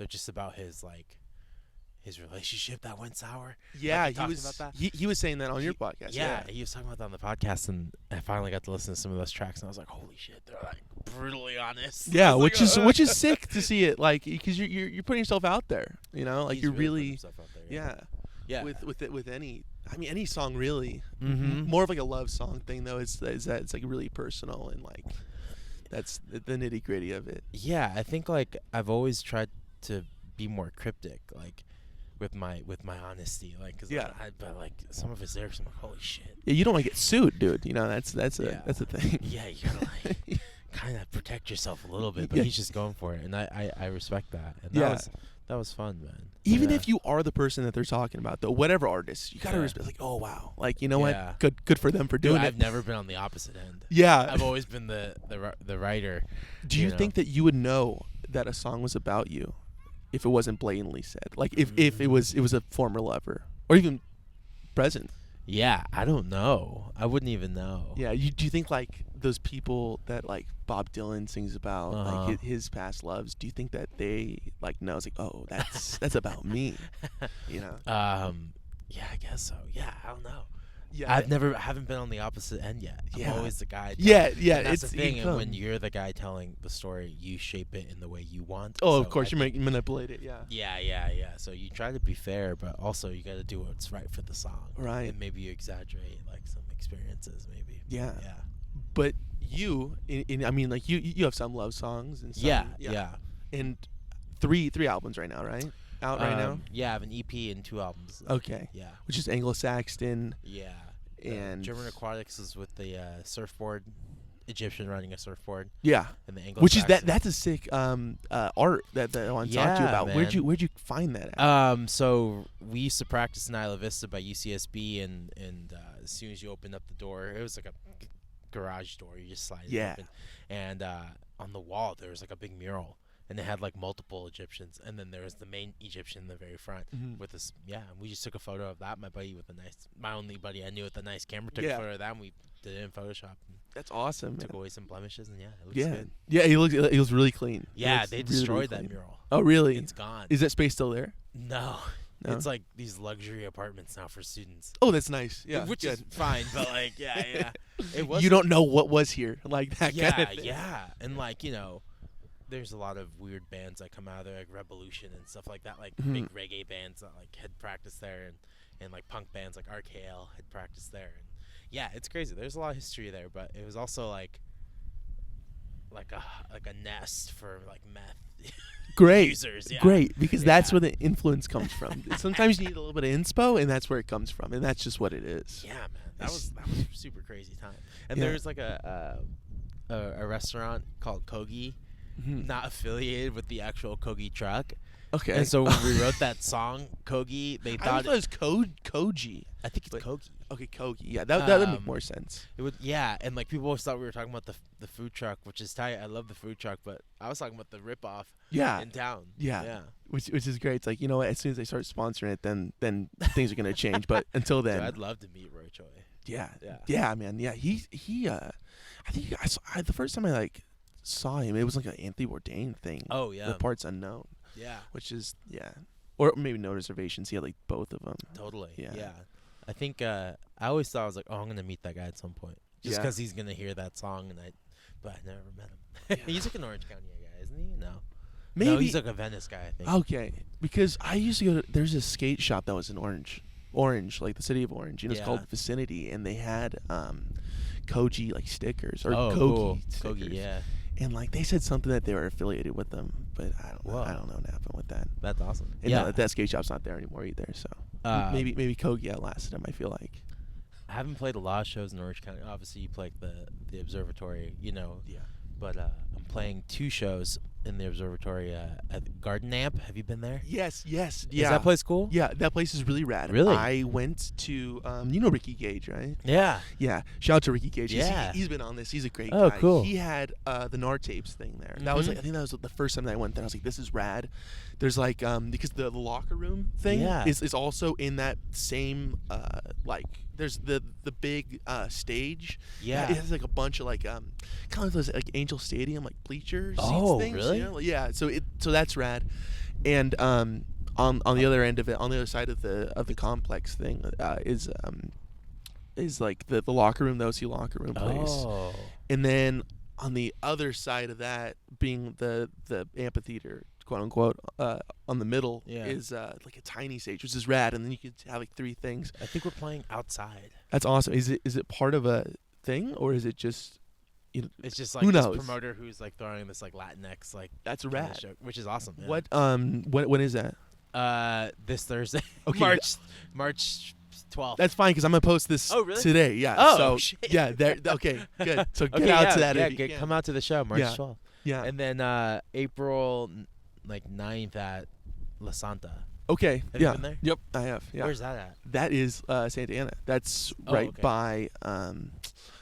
they're just about his relationship that went sour. Yeah, Like, he was about that. he was saying that on your podcast. Yeah, he was talking about that on the podcast, and I finally got to listen to some of those tracks, and I was like, holy shit, they're like brutally honest. Yeah, I was like, which is sick to see it, like, because you're putting yourself out there, you know, like He's you're putting really himself out there, yeah. yeah. With any song really. Mm-hmm. More of like a love song thing though. Is that it's like really personal and like that's the nitty gritty of it. Yeah, I think like I've always tried to be more cryptic, like with my honesty, like but like some of his lyrics, I'm like, holy shit. Yeah, you don't want to get sued, dude. You know that's a thing. Yeah, you gotta like kind of protect yourself a little bit, but he's just going for it, and I respect that. And that was fun, man. Even if you are the person that they're talking about, though, whatever artist, you gotta respect. Like, oh wow, like you know what? Good for them for doing it. I've never been on the opposite end. Yeah, I've always been the writer. Do you think that you would know that a song was about you if it wasn't blatantly said? Like if it was a former lover or even present? Yeah, I don't know. I wouldn't even know. Yeah, do you think like those people that like Bob Dylan sings about, like his past loves? Do you think that they like know? It's like, oh, that's about me, you know? Yeah, I guess so. Yeah, I don't know. Yeah, I haven't been on the opposite end yet. I'm always the guy. Yeah. And that's the thing. And when you're the guy telling the story, you shape it in the way you want. Oh, so of course, you manipulate it. Yeah. Yeah. So you try to be fair, but also you got to do what's right for the song. Right. And maybe you exaggerate like some experiences, maybe. Yeah. Yeah. But you, I mean, like you have some love songs and some, yeah. And three albums right now, right? Out right now? Yeah, I have an EP and 2 albums. Okay. Yeah. Which is Anglo-Saxon. Yeah. And German Aquatics is with the surfboard, Egyptian riding a surfboard. Yeah. And the Anglo-Saxon. Which is that's a sick art that I want to talk to you about. Man. Where'd you find that at? So we used to practice in Isla Vista by UCSB, and as soon as you opened up the door, it was like a garage door. You just slide it open. And on the wall there was like a big mural. And they had like multiple Egyptians, and then there was the main Egyptian in the very front with this. Yeah, and we just took a photo of that. My only buddy I knew with a nice camera took a photo of that, and we did it in Photoshop. That's awesome. Took away some blemishes, and it looks good. Yeah, he was really clean. Yeah, they destroyed that mural. Oh, really? It's gone. Is that space still there? No. It's like these luxury apartments now for students. Oh, that's nice. Yeah, which is fine, but like, yeah. It was. You don't know what was here, like that kind of thing. Yeah, and like there's a lot of weird bands that come out of there, like Revolution and stuff like that, like big reggae bands that like had practiced there, and like punk bands like RKL had practiced there, and yeah, it's crazy. There's a lot of history there, but it was also like a nest for like meth users. Yeah. Great, because that's where the influence comes from. Sometimes you need a little bit of inspo, and that's where it comes from, and that's just what it is. Yeah, man, that was a super crazy time. And there's like a restaurant called Kogi. Not affiliated with the actual Kogi truck. Okay. And so when we wrote that song, Kogi, they thought it was Koji. I think it's Kogi. Okay, Kogi. Yeah, that would make more sense. It would, yeah, and like people always thought we were talking about the food truck, which is tight. I love the food truck, but I was talking about the ripoff. In town. Yeah. Which is great. It's like, you know what? As soon as they start sponsoring it, then things are gonna change. But until then, Dude, I'd love to meet Roy Choi. Yeah, man. Yeah, he. I think the first time I saw him, it was like an Anthony Bourdain thing. Oh yeah, The Parts Unknown. Yeah, which is or maybe No Reservations. He had like both of them. Totally. Yeah. I think I always thought I was like, oh, I'm gonna meet that guy at some point, just because he's gonna hear that song, but I never met him. He's like an Orange County guy, isn't he? No. Maybe he's like a Venice guy, I think. Okay, because I used to go to. There's a skate shop that was in Orange, like the city of Orange. It's called Vicinity, and they had Koji like stickers or Kogi stickers. Kogi, yeah. And like they said something that they were affiliated with them, but I don't know what happened with that. That's awesome. And that skate shop's not there anymore either. So maybe Kogi outlasted him. I feel like. I haven't played a lot of shows in Orange County. Obviously, you play the Observatory, Yeah. But I'm playing 2 shows in the Observatory at Garden Amp. Have you been there? Yes. Is that place cool? Yeah, that place is really rad. Really? I went to, you know Ricky Gage, right? Yeah. Yeah. Shout out to Ricky Gage. Yeah. He's been on this. He's a great guy. Oh, cool. He had the NAR tapes thing there. That was I think that was the first time that I went there. I was like, this is rad. There's like, because the locker room thing is also in that same, there's the big stage. Yeah. It has like a bunch of like kind of those like Angel Stadium like bleacher seats things. Really? You know? Yeah. So that's rad. And on the other end of it, on the other side of the complex thing, is like the locker room, the OC locker room place. Oh. And then on the other side of that, being the amphitheater, quote unquote, on the middle is like a tiny stage, which is rad. And then you could have like 3 things. I think we're playing outside. That's awesome. Is it part of a thing, or is it just? It's just like who this knows? Promoter who's like throwing this like Latinx like that's rad show, which is awesome. Yeah. When is that? This Thursday. Okay. March 12th. That's fine because I'm gonna post this today. Yeah. Oh so, shit. Yeah. There. Okay. Good. So get out to that. Yeah. Come out to the show March 12th. Yeah. And then April 9th at La Santa. Okay. Have you been there? Yep. I have. Yeah. Where's that at? That is Santa Ana. That's right by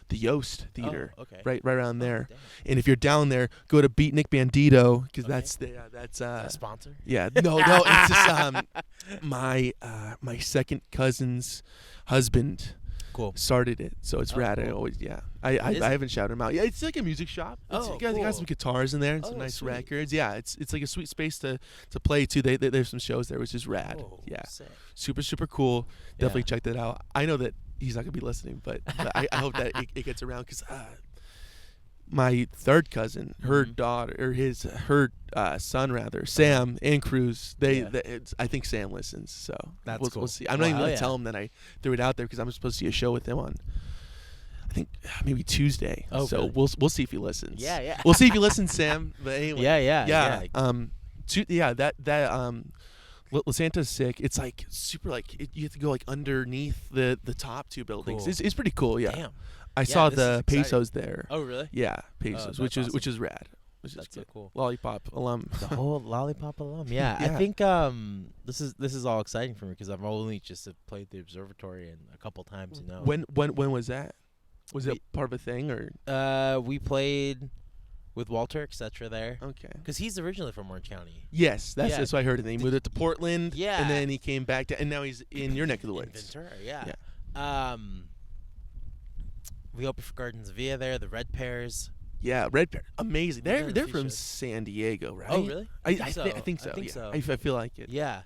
the Yost Theater. Oh, okay. Right around there. Damn. And if you're down there, go to Beat Nick Bandito because that's a sponsor. Yeah. No. It's just my second cousin's husband. Cool. Started it, so it's rad. Cool. I always I haven't shouted him out. Yeah, it's like a music shop. They got some guitars in there and some nice records. Yeah, it's like a sweet space to play too. There's some shows there, which is rad. Oh, yeah, sick. super cool. Definitely check that out. I know that he's not gonna be listening, but I hope that it gets around because my third cousin, her daughter or her son rather, Sam and Cruz. I think Sam listens, so that's cool. We'll see. I'm not even gonna tell him that I threw it out there because I'm supposed to see a show with him on, I think maybe Tuesday. Oh, so really? we'll see if he listens. Yeah. We'll see if he listens, Sam. But anyway. Yeah. La Santa's sick. It's like super you have to go like underneath the top 2 buildings. Cool. It's pretty cool. Yeah. Damn. I saw the Pesos there. Oh really? Yeah, Pesos, which is rad. That's so cool. Lollipop alum. The whole Lollipop alum. Yeah. I think this is all exciting for me because I've only just played the observatory a couple times. When was that? Was it part of a thing or? We played with Walter, etc. there. Okay. Because he's originally from Orange County. Yes, that's what I heard. And then he moved it to Portland. Yeah. And then he came back to, and now he's in your neck of the woods. In Ventura, yeah. We opened for Gardens Via there, the Red Pears. Yeah, Red Pear, amazing. They're from San Diego, right? Oh, really? I think so. So. I feel like it. Yeah.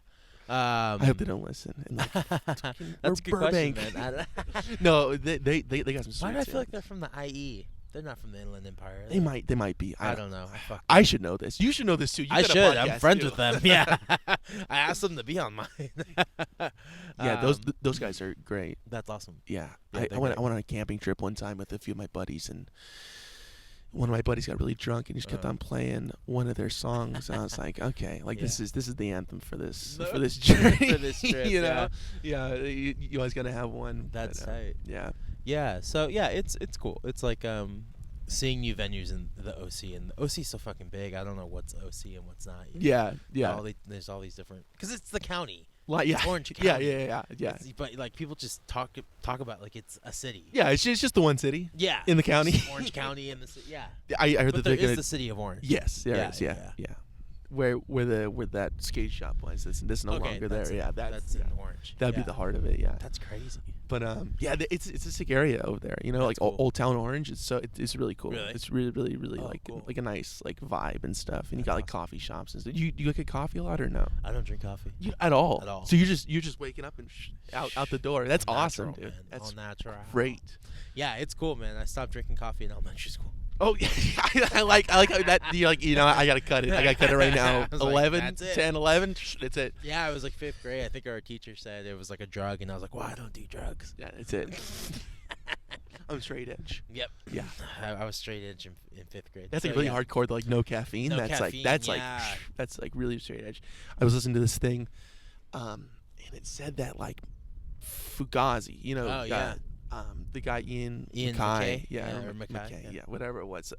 I hope they don't listen. And That's a good Burbank. question, man. No, they got some. Why do I feel like they're from the IE? They're not from the Inland Empire. They might be. I don't know. I should know this. You should know this too. I should. I'm friends with them. Yeah. I asked them to be on mine. Yeah, those guys are great. That's awesome. Yeah, I went on a camping trip one time with a few of my buddies, and one of my buddies got really drunk and just kept on playing one of their songs. And I was like, okay, this is the anthem for this journey. For this trip, you know? Yeah, you always gotta have one. That's tight. Yeah. Yeah. So yeah, it's cool. It's like seeing new venues in the OC, and the OC's so fucking big. I don't know what's OC and what's not. Yeah. There's all these different because it's the county. It's Orange County. Yeah. But like people just talk about like it's a city. Yeah, it's just the one city. Yeah. In the county. Orange County in the city. Yeah. I heard but that there is the city of Orange. Yes, there is. Yeah. Where that skate shop was. This no longer there. Yeah, that's in Orange. That'd be the heart of it. Yeah. That's crazy. But it's a sick area over there. You know, like cool. Old Town Orange. It's really cool. Really? It's really cool. like a nice vibe and stuff. And you got awesome. coffee shops and stuff. You look at coffee a lot or no? I don't drink coffee. At all. At all. So you're just waking up and out the door. That's awesome, natural, dude. Man. That's all natural. Great. Yeah, it's cool, man. I stopped drinking coffee in elementary school. Oh, yeah. I like how that you're like, I gotta cut it. I gotta cut it right now. 11, like, 10, 11. That's it. Yeah, it was like 5th grade. I think our teacher said it was like a drug, and I was like, well, I don't do drugs. Yeah, that's it. I'm straight edge. Yep. Yeah. I was straight edge in 5th grade. That's like really hardcore, like no caffeine. No that's caffeine, that's like really straight edge. I was listening to this thing, and it said that like Fugazi, the guy Ian MacKay, or MacKay, whatever it was.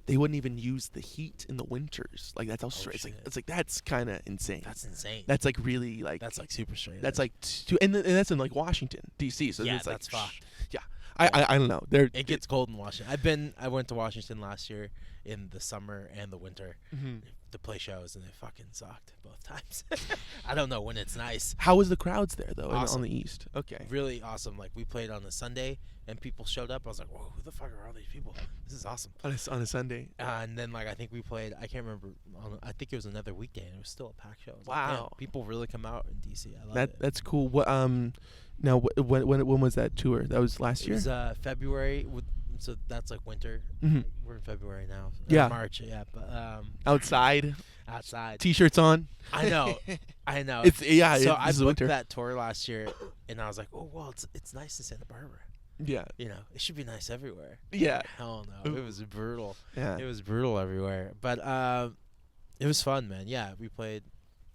They wouldn't even use the heat in the winters. Like that's how straight. It's like that's kind of insane. That's insane. That's like really like. That's like super straight. That's like and that's in like Washington D.C. So it's like that's fucked. Yeah, I don't know. It gets cold in Washington. I went to Washington last year in the summer and the winter. Mm-hmm. to play shows, and they fucking sucked both times. I don't know when it's nice. How was the crowds there though Awesome. on the East? Okay. Really awesome. Like we played on a Sunday, and people showed up. I was like, whoa, who the fuck are all these people? This is awesome. On a Sunday. And then like I think we played. I can't remember. I think it was another weekday, and it was still a packed show. Wow. Like, people really come out in DC. I love it. That's cool. What now when was that tour? That was last year. It was February. So that's like winter. Mhm. We're in February now. Yeah. March. Yeah. But Outside. outside. T-shirts on. I know. I know. It's So I this is booked winter. that tour last year, and I was like, oh well, it's nice in Santa Barbara. Yeah. You know, it should be nice everywhere. Yeah. Hell no, it was brutal. Yeah. It was brutal everywhere, but it was fun, man. Yeah, we played.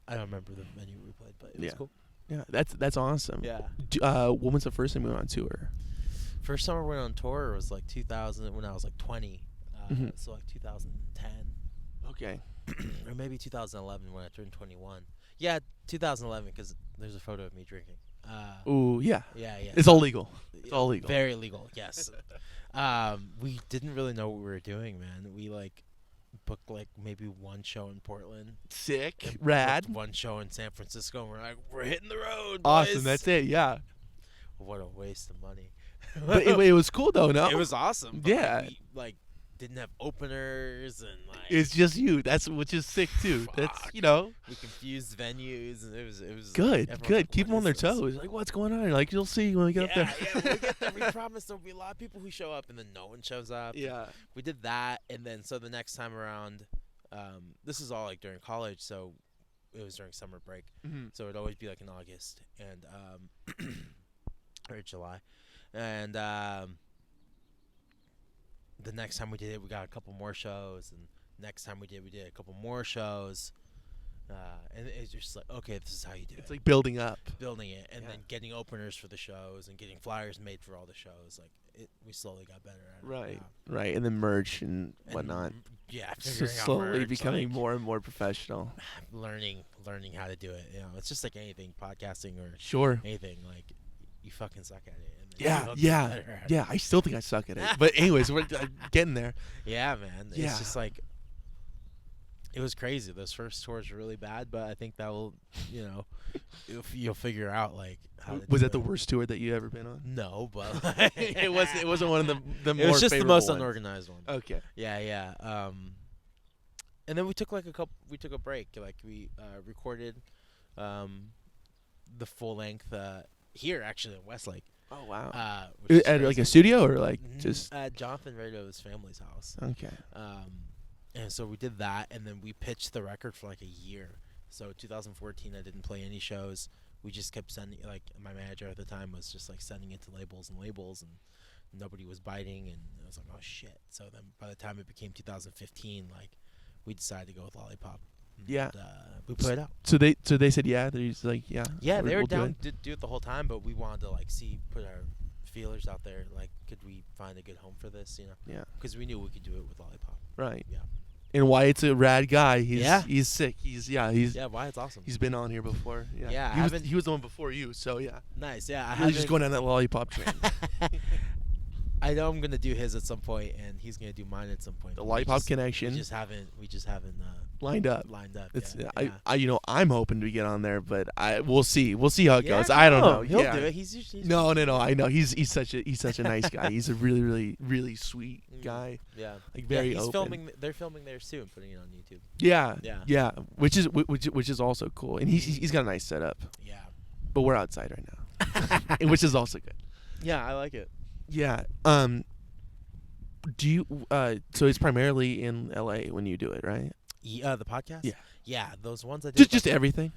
I don't remember the venue we played, but it was cool. Yeah, that's awesome. Yeah. When was the first time we went on tour? First time I went on tour was like 2000 when I was like 20. Mhm. So like 2010. Okay. Or maybe 2011 when I turned 21. Yeah, 2011 because there's a photo of me drinking. Ooh, yeah. Yeah. It's all legal. It's all legal. Very legal, yes. We didn't really know what we were doing, man. We like booked like maybe one show in Portland. Sick. and Rad. booked one show in San Francisco, and we're like, we're hitting the road, Awesome. boys. That's it. Yeah. What a waste of money. But it was cool though. No. It was awesome. But Yeah. We like didn't have openers and like It's just you. That's which is sick too. That's Fuck. We confused venues, and it was good. everyone's Good. like, Keep them what on their is this? toes. Like what's going on? Like you'll see when we get up there. Yeah, when we get there, we promise there'll be a lot of people who show up, and then no one shows up. Yeah. We did that, and then so the next time around, this is all like during college, so it was during summer break, Mhm. so it'd always be like in August and or July, and the next time we did it, we got a couple more shows, and next time we did a couple more shows, and it's just like, okay, this is how you do It's it. like building up. Building it, and Yeah. then getting openers for the shows, and getting flyers made for all the shows. Like we slowly got better at it. Right. Yeah. Right. And then merch and And, whatnot. Yeah, So figuring out slowly merch, becoming like, more and more professional. learning how to do it. You know, it's just like anything, podcasting or Sure. anything. Like you fucking suck at it. And then Yeah, you'll get yeah, better at it. yeah. I still think I suck at it. But anyways, we're getting there. Yeah, man. Yeah. It's just like it was crazy. Those first tours were really bad, but I think that will, you know, you'll figure out like how to Was do that the it. worst tour that you ever been on? No, but It wasn't one of the more It was just the favorable most ones. unorganized one. Okay. Yeah. And then we took like we took a break. Like we recorded the full length here actually in Westlake. Oh wow. Which is At like crazy. a studio or like Mhm. just at Jonathan Rado's family's house. okay. And so we did that, and then we pitched the record for like a year. So 2014, I didn't play any shows. We just kept sending, like my manager at the time was just like sending it to labels, and nobody was biting, and I was like, oh shit. So then by the time it became 2015, like we decided to go with Lollipop. And, Yeah. we put it out. So they said yeah. They're just like yeah. Yeah, they were we'll do down it. to do it the whole time, but we wanted to like put our feelers out there. Like, could we find a good home for this? You know, Yeah. because we knew we could do it with Lollipop. Right. Yeah. And Wyatt's a rad guy. Yeah. He's sick. He's Yeah, Wyatt's awesome. He's been on here before. Yeah. Yeah, I He haven't- was the one before you. So yeah. Nice. Yeah, I Really just haven't- going down that lollipop train. I know I'm gonna do his at some point, and he's gonna do mine at some point. The but lollipop we connection just haven't lined up. lined up. It's yeah. I'm hoping to get on there, but we'll see how it Yeah, goes. I don't know. He'll yeah. do it. He's usually No. I know he's such a nice guy. He's a really sweet Mm. guy. Yeah. Like very he's open. filming. They're filming there soon, putting it on YouTube. Yeah. Yeah. Yeah. Which is also cool, and he's got a nice setup. Yeah. But we're outside right now, which is also good. Yeah, I like it. Yeah. Do you? So it's primarily in LA when you do it, right? The podcast. Yeah. Yeah, those ones I did. Just everything.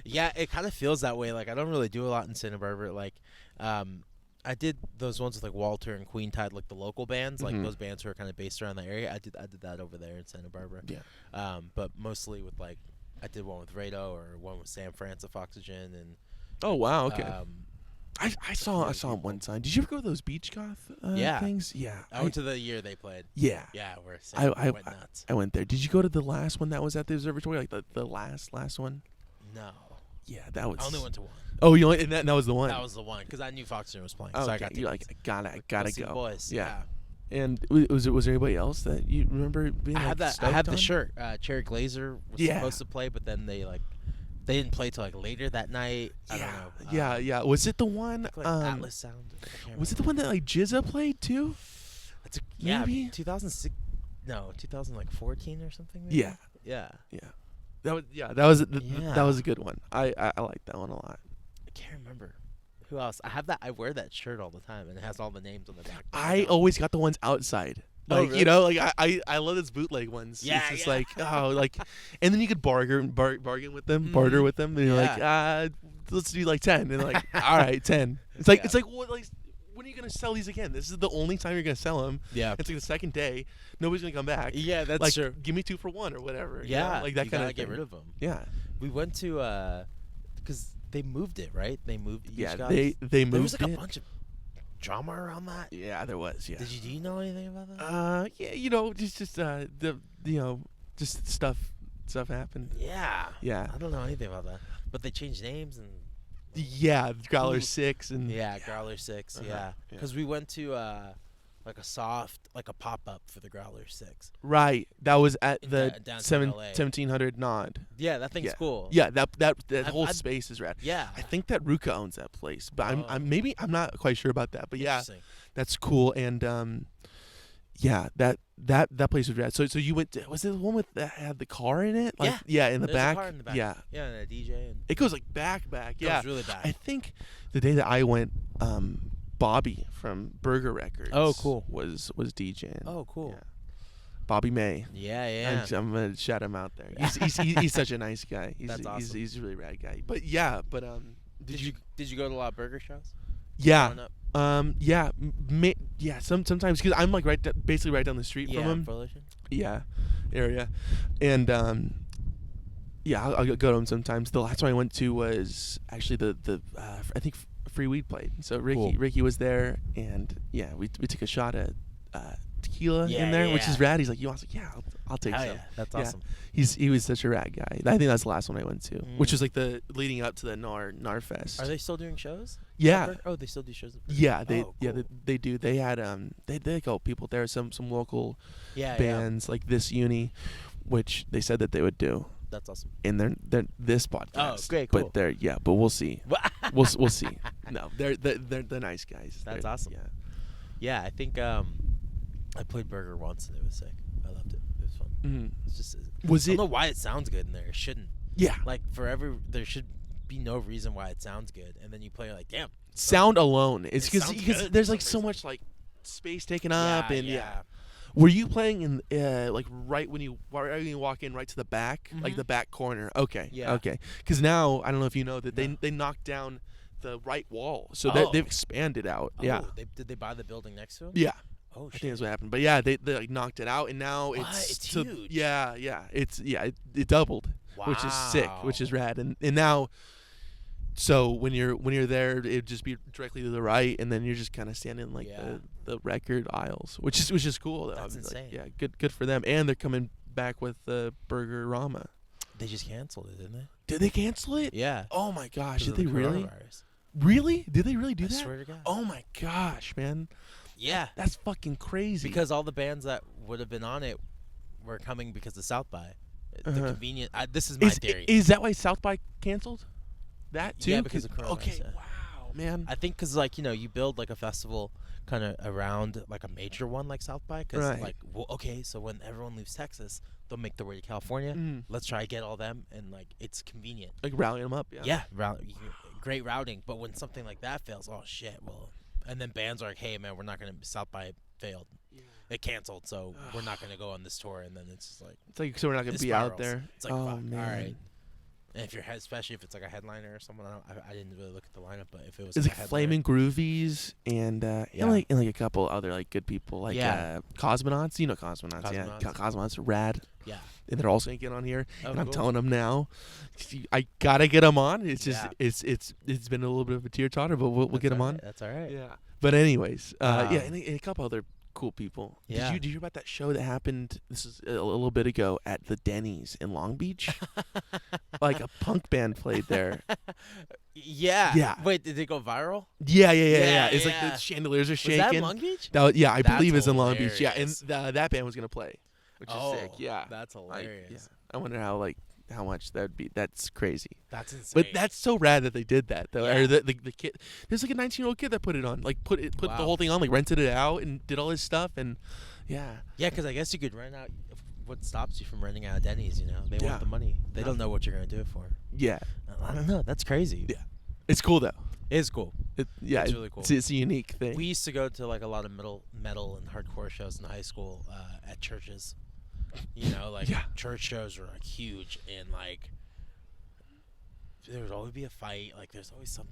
Yeah, it kind of feels that way. Like I don't really do a lot in Santa Barbara. Like, I did those ones with like Walter and Queen Tide, like the local bands, like Mhm. those bands who are kind of based around the area. I did that over there in Santa Barbara. Yeah. But mostly with like I did one with Rado or one with Sam France of Oxygen and Oh wow. Okay. I saw really him one people. time. Did you ever go to those beach goth Yeah. things? Yeah. I went to the year they played. Yeah. Yeah, where I Sam went nuts. I went there. Did you go to the last one that was at the observatory? Like the last one? No, Yeah, that was. I only went to one. Oh, you only and that was the one. That was the one because I knew Foxygen was playing, Oh, so I okay. got You're like tickets. I gotta See the go. boys. Yeah. And was there anybody else that you remember being I like have that. I stoked have the on? shirt. Cherry Glazer was Yeah. supposed to play, but then they didn't play till like later that night. I don't know. Yeah. Was it the one? Like Atlas Sound. Was it the one that like Jizza played too? Maybe? 2006. No, 2014 or something. Maybe? Yeah. Yeah. That was a good one. I like that one a lot. I can't remember. Who else? I have that. I wear that shirt all the time, and it has all the names on the back. I always got the ones outside. Like, really? you know, like I love those bootleg ones. Yeah, it's just like, and then you could bargain with them, barter with them, and you're like, let's do like 10, and like, all right, 10. It's like, well, like, when are you gonna sell these again? This is the only time you're gonna sell them. Yeah. It's like the second day, nobody's gonna come back. Yeah, that's like, true. Give me 2 for 1 or whatever. Yeah, you know? Like that you kind gotta of get thing. rid of them. Yeah. We went to because they moved it, right? They moved. Yeah, Guys. they moved. There was like it. a bunch of drama around that. Yeah, there was. Yeah. Do you know anything about that? Yeah, you know, just just stuff happened. Yeah. Yeah. I don't know anything about that, but they changed names and. Yeah, Growler 6 and. Yeah, Growler 6. Yeah, because we went to like a pop up for the Growler 6. Right, that was at the downtown LA. 1700 Nod. Yeah, that thing's cool. Yeah, that whole space is rad. Yeah. I think that Ruka owns that place, but I'm not quite sure about that. But yeah, that's cool. And yeah, that place was rad. So you went to, was it the one with that had the car in it? Like, yeah, in the back. A car in the back. Yeah. Yeah, and a DJ. And it goes like back. Yeah. It goes really back. I think the day that I went, Bobby from Burger Records. Oh, cool. Was DJing. Oh, cool. Yeah. Bobby May. Yeah. I'm gonna shout him out there. He's such a nice guy. That's awesome. He's a really rad guy. But yeah, did you go to a lot of burger shows? Yeah. Sometimes because I'm like basically right down the street from him. Fullerton? Yeah, area, and I'll go to him sometimes. The last one I went to was actually the I think Free Weed played. So Ricky was there, and yeah, we took a shot at tequila in there, which is rad. He's like, you want? I was like, yeah, I'll take some. Yeah, that's awesome. He was such a rad guy. I think that's the last one I went to, which was like the leading up to the NAR Fest. Are they still doing shows? Yeah. Oh, they still do shows. Yeah, they do. They had they got people there. Some local bands like This Uni, which they said that they would do. That's awesome. In their this podcast. Oh, great, cool. But we'll see. we'll see. No, they're nice guys. That's awesome. Yeah, I think I played Burger once and it was sick. I loved it. It was fun. Mm-hmm. It's just I don't know why it sounds good in there. It shouldn't. Yeah. Like there should be no reason why it sounds good, and then you play like, damn. Sound alone. It's because there's like so much like space taken up and Were you playing in like right when you walk in right to the back, like the back corner? Okay. Yeah. Okay. Because now I don't know if you know that they knocked down the right wall, so they've expanded out. Oh, yeah. Did they buy the building next to it? Yeah. Oh, shit. I think that's what happened. But yeah, they like knocked it out, and now it's huge. Yeah. It doubled, which is sick, which is rad, and now. So when you're there, it'd just be directly to the right, and then you're just kind of standing in like the record aisles, which is cool. That's insane. Like, yeah, good for them. And they're coming back with the Burger Rama. They just canceled it, didn't they? Did they cancel it? Yeah. Oh my gosh! Did they really? Coronavirus. Really? Did they really do that? I swear to God. Oh my gosh, man. Yeah. That's fucking crazy. Because all the bands that would have been on it were coming because of South by. The convenient. This is my theory. Is that why South by canceled? That too? Yeah, because of coronavirus. Okay, wow, man. I think because like you build like a festival kind of around like a major one like South by, because like so when everyone leaves Texas, they'll make their way to California. Let's try to get all them, and like it's convenient. Like rallying them up. Yeah. Great routing, but when something like that fails, oh shit. Well, and then bands are like, hey man, we're not gonna South by failed. Yeah. It canceled, so we're not gonna go on this tour, and then it's just like so we're not gonna be out there. It's like oh fuck, man. All right. And if especially if it's like a headliner or someone, I didn't really look at the lineup, but if it was it's like like Flaming Groovies and like a couple other like good people like Cosmonauts. You know Cosmonauts. Yeah, Cosmonauts are rad. Yeah, and they're also gonna get on here, and I'm telling them now, I gotta get them on. It's just it's been a little bit of a teeter totter, but we'll get them on. That's all right. Yeah, but anyways, and a couple other cool people. Yeah. Did you hear about that show that happened? This is a little bit ago at the Denny's in Long Beach. Like a punk band played there. Yeah. Yeah. Wait, did it go viral? Yeah. It's like yeah. the chandeliers are Was shaking. that in Long Beach? I That's believe it's in Long Beach. Yeah, and hilarious. that band was gonna play, which is sick. Oh, Yeah, that's hilarious. I wonder how much that'd be. That's crazy. That's insane. But that's so rad that they did that though. Yeah. Or the kid, there's like a 19-year-old kid that put it on, like put the Wow. whole thing on, like rented it out and did all his stuff, and yeah. Yeah, because I guess you could rent out. What stops you from renting out Denny's? You know, they Yeah. want the money. They don't know what you're gonna do it for. Yeah, I don't know. That's crazy. Yeah. It's cool though. It is cool. It's really cool. It's a unique thing. We used to go to like a lot of metal and hardcore shows in high school at churches. You know, like Yeah. church shows were like huge, and like there would always be a fight. Like there's always some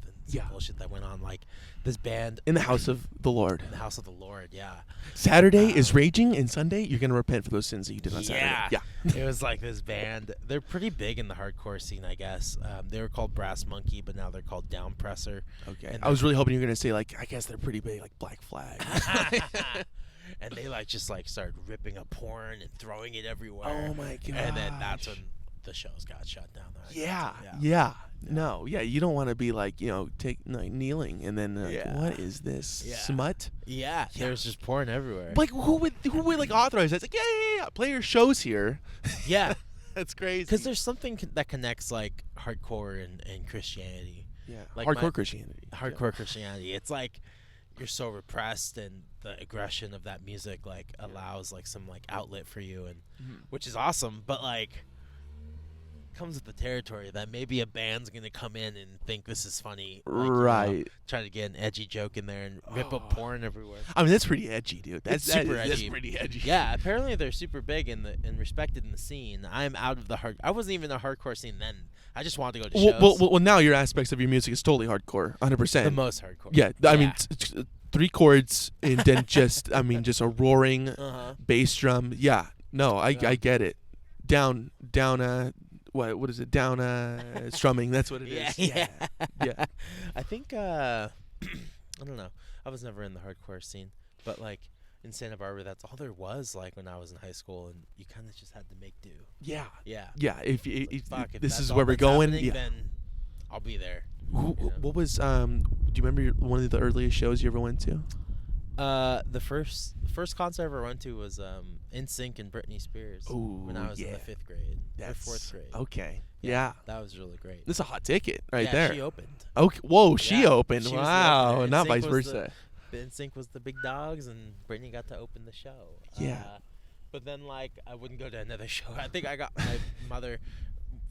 bullshit that went on. Like this band in the house of the Lord. in the house of the Lord. Yeah. Saturday is raging, and Sunday you're gonna repent for those sins that you did on Saturday. Yeah. It was like this band. They're pretty big in the hardcore scene, I guess. They were called Brass Monkey, but now they're called Downpresser. Okay. And I was really hoping you were gonna say like I guess they're pretty big, like Black Flag. And they just started ripping up porn and throwing it everywhere. Oh my god. And then that's when the shows got shut down. Yeah. No, you don't want to be like, kneeling and then what is this smut? Yeah, there's just porn everywhere. Like who would like authorize that? It's like yeah, play your shows here. Yeah, that's crazy. because there's something that connects like hardcore and Christianity. Yeah, like hardcore Christianity. Hardcore Christianity. It's like you're so repressed, and the aggression of that music like allows like some like outlet for you, and which is awesome. But like comes with the territory that maybe a band's gonna come in and think this is funny, like, right? Try to get an edgy joke in there and rip up porn everywhere. I mean, that's pretty edgy, dude. That's super edgy. That's pretty edgy. Yeah, apparently they're super big and respected in the scene. I'm out of the I wasn't even a hardcore scene then. I just wanted to go to shows. Well, now your aspects of your music is totally hardcore, 100%. The most hardcore. Yeah, I mean, 3 chords and then just a roaring bass drum. Yeah, no, I get it. Down. What is it? Down strumming. That's what it is. Yeah. I think I don't know. I was never in the hardcore scene, but like in Santa Barbara, that's all there was. Like when I was in high school, and you kind of just had to make do. Yeah. If this is where we're going, then I'll be there. What was do you remember one of the earliest shows you ever went to? The first concert I ever went to was NSYNC and Britney Spears when I was in the 5th grade or 4th grade. Okay. Yeah. That was really great. That's a hot ticket right there. She opened. Okay. Whoa, she opened. She wow, not NSYNC vice versa. NSYNC was the big dogs, and Britney got to open the show. Yeah. But then, like, I wouldn't go to another show. I think my mother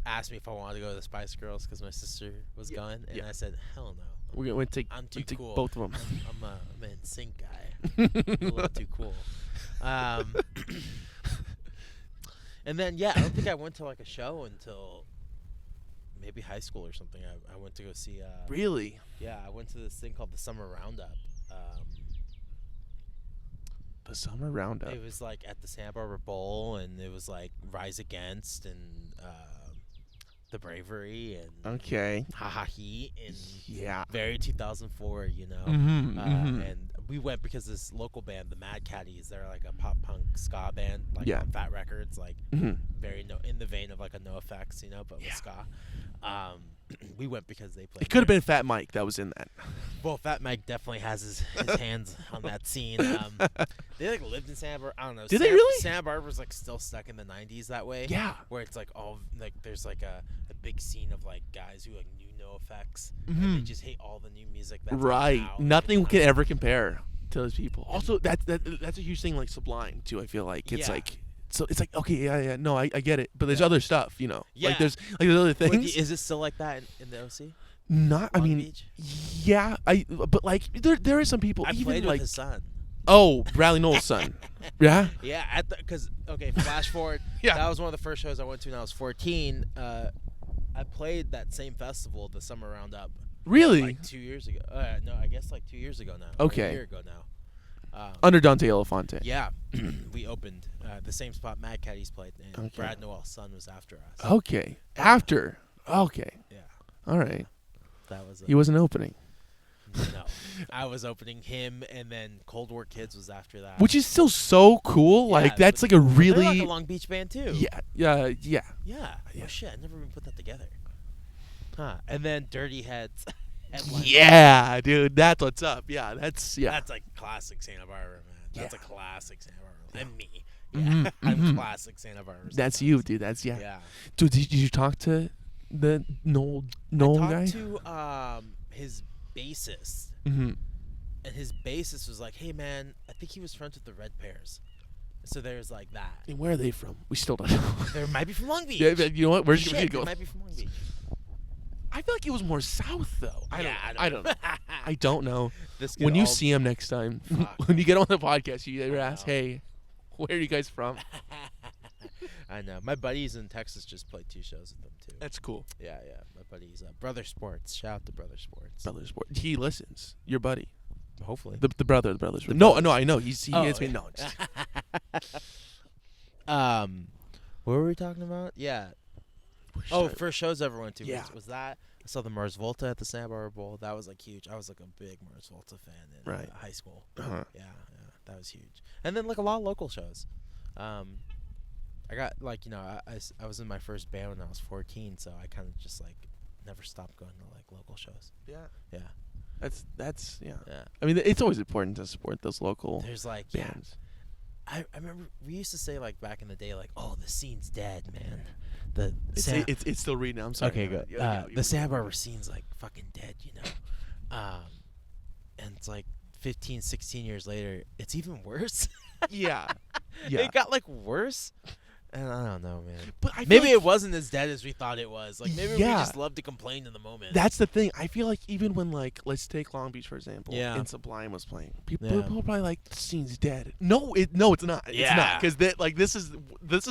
asked me if I wanted to go to the Spice Girls because my sister was going, and I said, hell no. We're going to take cool. both of them. I'm an NSYNC guy. I'm a little too cool. And then, I don't think I went to, like, a show until maybe high school or something. I went to go see... really? Yeah, I went to this thing called the Summer Roundup. The Summer Roundup. It was, like, at the Santa Barbara Bowl, and it was, like, Rise Against and... The Bravery and okay, Ha Ha He and very 2004, and we went because this local band, the Mad Caddies, they're like a pop punk ska band, like on Fat Records, like very in the vein of like a NoFX, but with ska. We went because they played. It could have been Fat Mike that was in that. Well, Fat Mike definitely has his hands on that scene. They like lived in Santa Barbara. I don't know. Did they really? Santa Barbara's like still stuck in the 90s that way. Yeah. Where it's like all like there's like a big scene of like guys who like knew NoFX and they just hate all the new music. That's right. out. Nothing can ever compare to those people. Also, that's a huge thing. Like Sublime too. I feel like it's like. So it's like okay, no, I get it, but there's other stuff, Yeah. Like there's other things. Is it still like that in the OC? Not, I mean, Beach? yeah, but like there are some people. I even played like with his son. Oh, Bradley Noel's son. Yeah. Yeah, because flash forward. That was one of the first shows I went to when I was 14. I played that same festival, the Summer Roundup. Really? Like 2 years ago. No, I guess like 2 years ago now. Okay. Or a year ago now. Under Dante Elephante. Yeah, we opened the same spot Mad Caddies played, and Brad Noel's son was after us. Okay. After. Okay. Yeah. All right. That was. He wasn't opening. No, I was opening him, and then Cold War Kids was after that. Which is still so cool. Yeah, like that's like a really. They're like a Long Beach band too. Yeah. Yeah. Oh shit! I never even put that together. And then Dirty Heads. Yeah, dude, that's what's up. Yeah, that's like classic Santa Barbara, man. That's a classic Santa Barbara. And me. Yeah, Mm-hmm, I'm classic Santa Barbara. That's you, dude. That's Yeah. Dude, did you talk to the Noel guy? I talked to his bassist. Mm-hmm. And his bassist was like, "Hey, man, I think he was friends with the Red Pears." So there's like that. And where are they from? We still don't know. They might be from Long Beach. Yeah, you know what? Where's you Shit, go? they might be from Long Beach. I feel like it was more south though. I don't know. I don't know. This When you see him next time, when you get on the podcast, you ever ask, "Hey, where are you guys from?" I know. My buddies in Texas just played 2 shows with them too. That's cool. Yeah. My buddies, Brother Sports. Shout out to Brother Sports. Brother Sport. He listens. Your buddy. Hopefully. The brother Sport. No, I know. He gets me. No. What were we talking about? Yeah. First shows I ever went to. Yeah. Was that? I saw the Mars Volta at the Santa Barbara Bowl. That was like huge. I was like a big Mars Volta fan in high school. Uh-huh. Yeah, that was huge. And then like a lot of local shows. I got like I was in my first band when I was 14, so I kind of just like never stopped going to like local shows. Yeah. That's yeah. Yeah. I mean, it's always important to support those local There's like bands. I remember we used to say like back in the day like, oh, the scene's dead, man. It's still reading. I'm sorry. Okay, good. The Santa Barbara scene's like fucking dead, and it's like 15, 16 years later, it's even worse. Yeah. It got like worse. And I don't know, man. But I feel maybe like it wasn't as dead as we thought it was. Like maybe we just love to complain in the moment. That's the thing. I feel like even when like let's take Long Beach for example, and Sublime was playing, people probably like the scene's dead. No, it's not. Yeah. It's not because like this is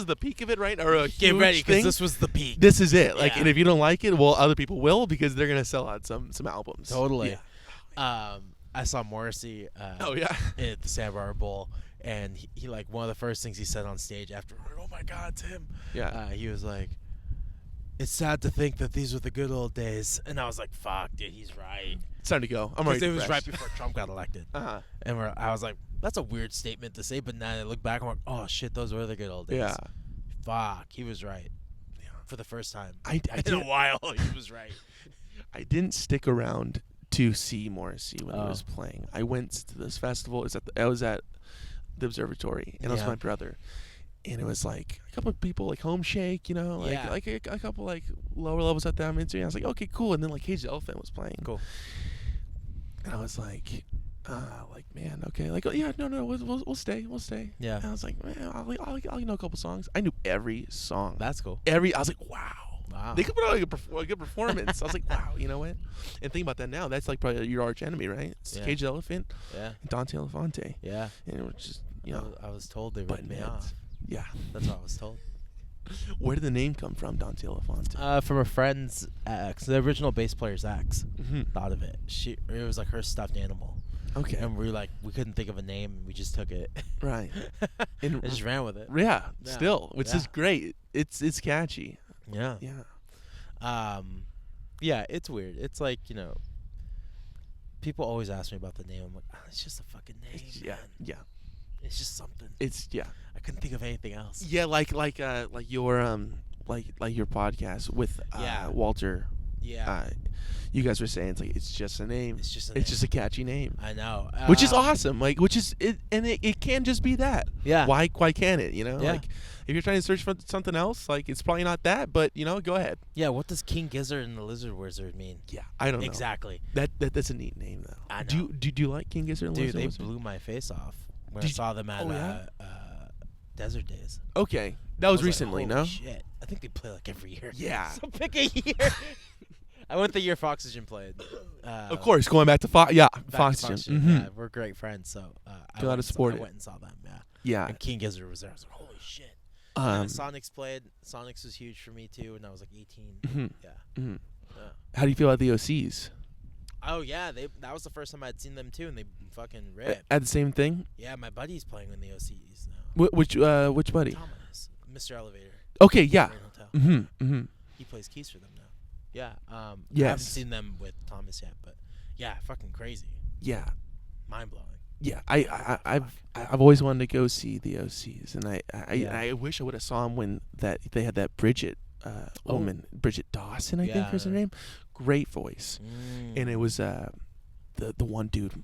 the peak of it, right? Or a Get huge ready thing. because this was the peak. This is it. Like, Yeah. and if you don't like it, well, other people will because they're gonna sell out some albums. Totally. Yeah. I saw Morrissey. At the Santa Barbara Bowl. And he like one of the first things he said on stage after, oh my God, Tim. Yeah. He was like, it's sad to think that these were the good old days. And I was like, fuck, dude, he's right. It's time to go. I'm Because already it was right depressed. before Trump got elected. And I was like, that's a weird statement to say. But now I look back, I'm like, oh shit, those were the good old days. Yeah. Fuck, he was right. Yeah. For the first time. In a while, he was right. I didn't stick around to see Morrissey when he was playing. I went to this festival. I was at the observatory, and it was my brother, and it was like a couple of people like Home Shake, like a couple like lower levels at that. And I was like, okay, cool. And then like Cage the Elephant was playing, cool, and I was like man, okay, like no, we'll stay. Yeah, and I was like, man, I'll know a couple songs. I knew every song. That's cool. I was like, wow. They could put on a good performance. I was like, wow, you know what? And think about that now. That's like probably your arch enemy, right? It's Cage the Elephant, and Dante Elephante. Yeah. And it was just, I was told they ripped me off. Yeah. That's what I was told. Where did the name come from, Dante Elephante? From a friend's ex. The original bass player's ex thought of it. It was like her stuffed animal. Okay. And we couldn't think of a name, and we just took it. Right. And just ran with it. Yeah. Still, which is great. It's catchy. Yeah. Yeah. Yeah, it's weird. It's like, people always ask me about the name. I'm like, it's just a fucking name. Yeah. It's just something. I couldn't think of anything else. Yeah, like your your podcast with Walter. Yeah. You guys were saying it's just a name. It's just a catchy name. I know. Which is awesome. Like, which is it, and it can just be that. Yeah. Why can't it? Yeah. Like, if you're trying to search for something else, like it's probably not that, but go ahead. Yeah. What does King Gizzard and the Lizard Wizard mean? Yeah, I don't know. Exactly. That's a neat name though. I know. Do you like King Gizzard and the Lizard Wizard? Dude, they blew my face off when I saw them at Desert Days. Okay, that was recently, like, no? Shit. I think they play like every year. Yeah. So pick a year. I went the year Foxygen played. Of course, going back to Foxygen. Mm-hmm. Yeah, we're great friends, so I went and saw them. Yeah. Yeah. And King Gizzard was there. I was like, holy shit. And Sonics played. Sonics was huge for me too, and I was like 18. Mm-hmm. Yeah. Mm-hmm. How do you feel about the OCs? Oh yeah, that was the first time I'd seen them too, and they fucking ripped. At the same thing? Yeah, my buddy's playing in the OCs now. Which buddy? Thomas, Mr. Elevator. Okay, yeah. Mm-hmm. Mm-hmm. He plays keys for them now. Yeah. Yes. I haven't seen them with Thomas yet, but yeah, fucking crazy. Yeah. Mind blowing. Yeah, I've always wanted to go see the OCs, and I wish I would have saw them when they had that Bridget woman, Bridget Dawson, I think was her name. Great voice. And it was the one dude,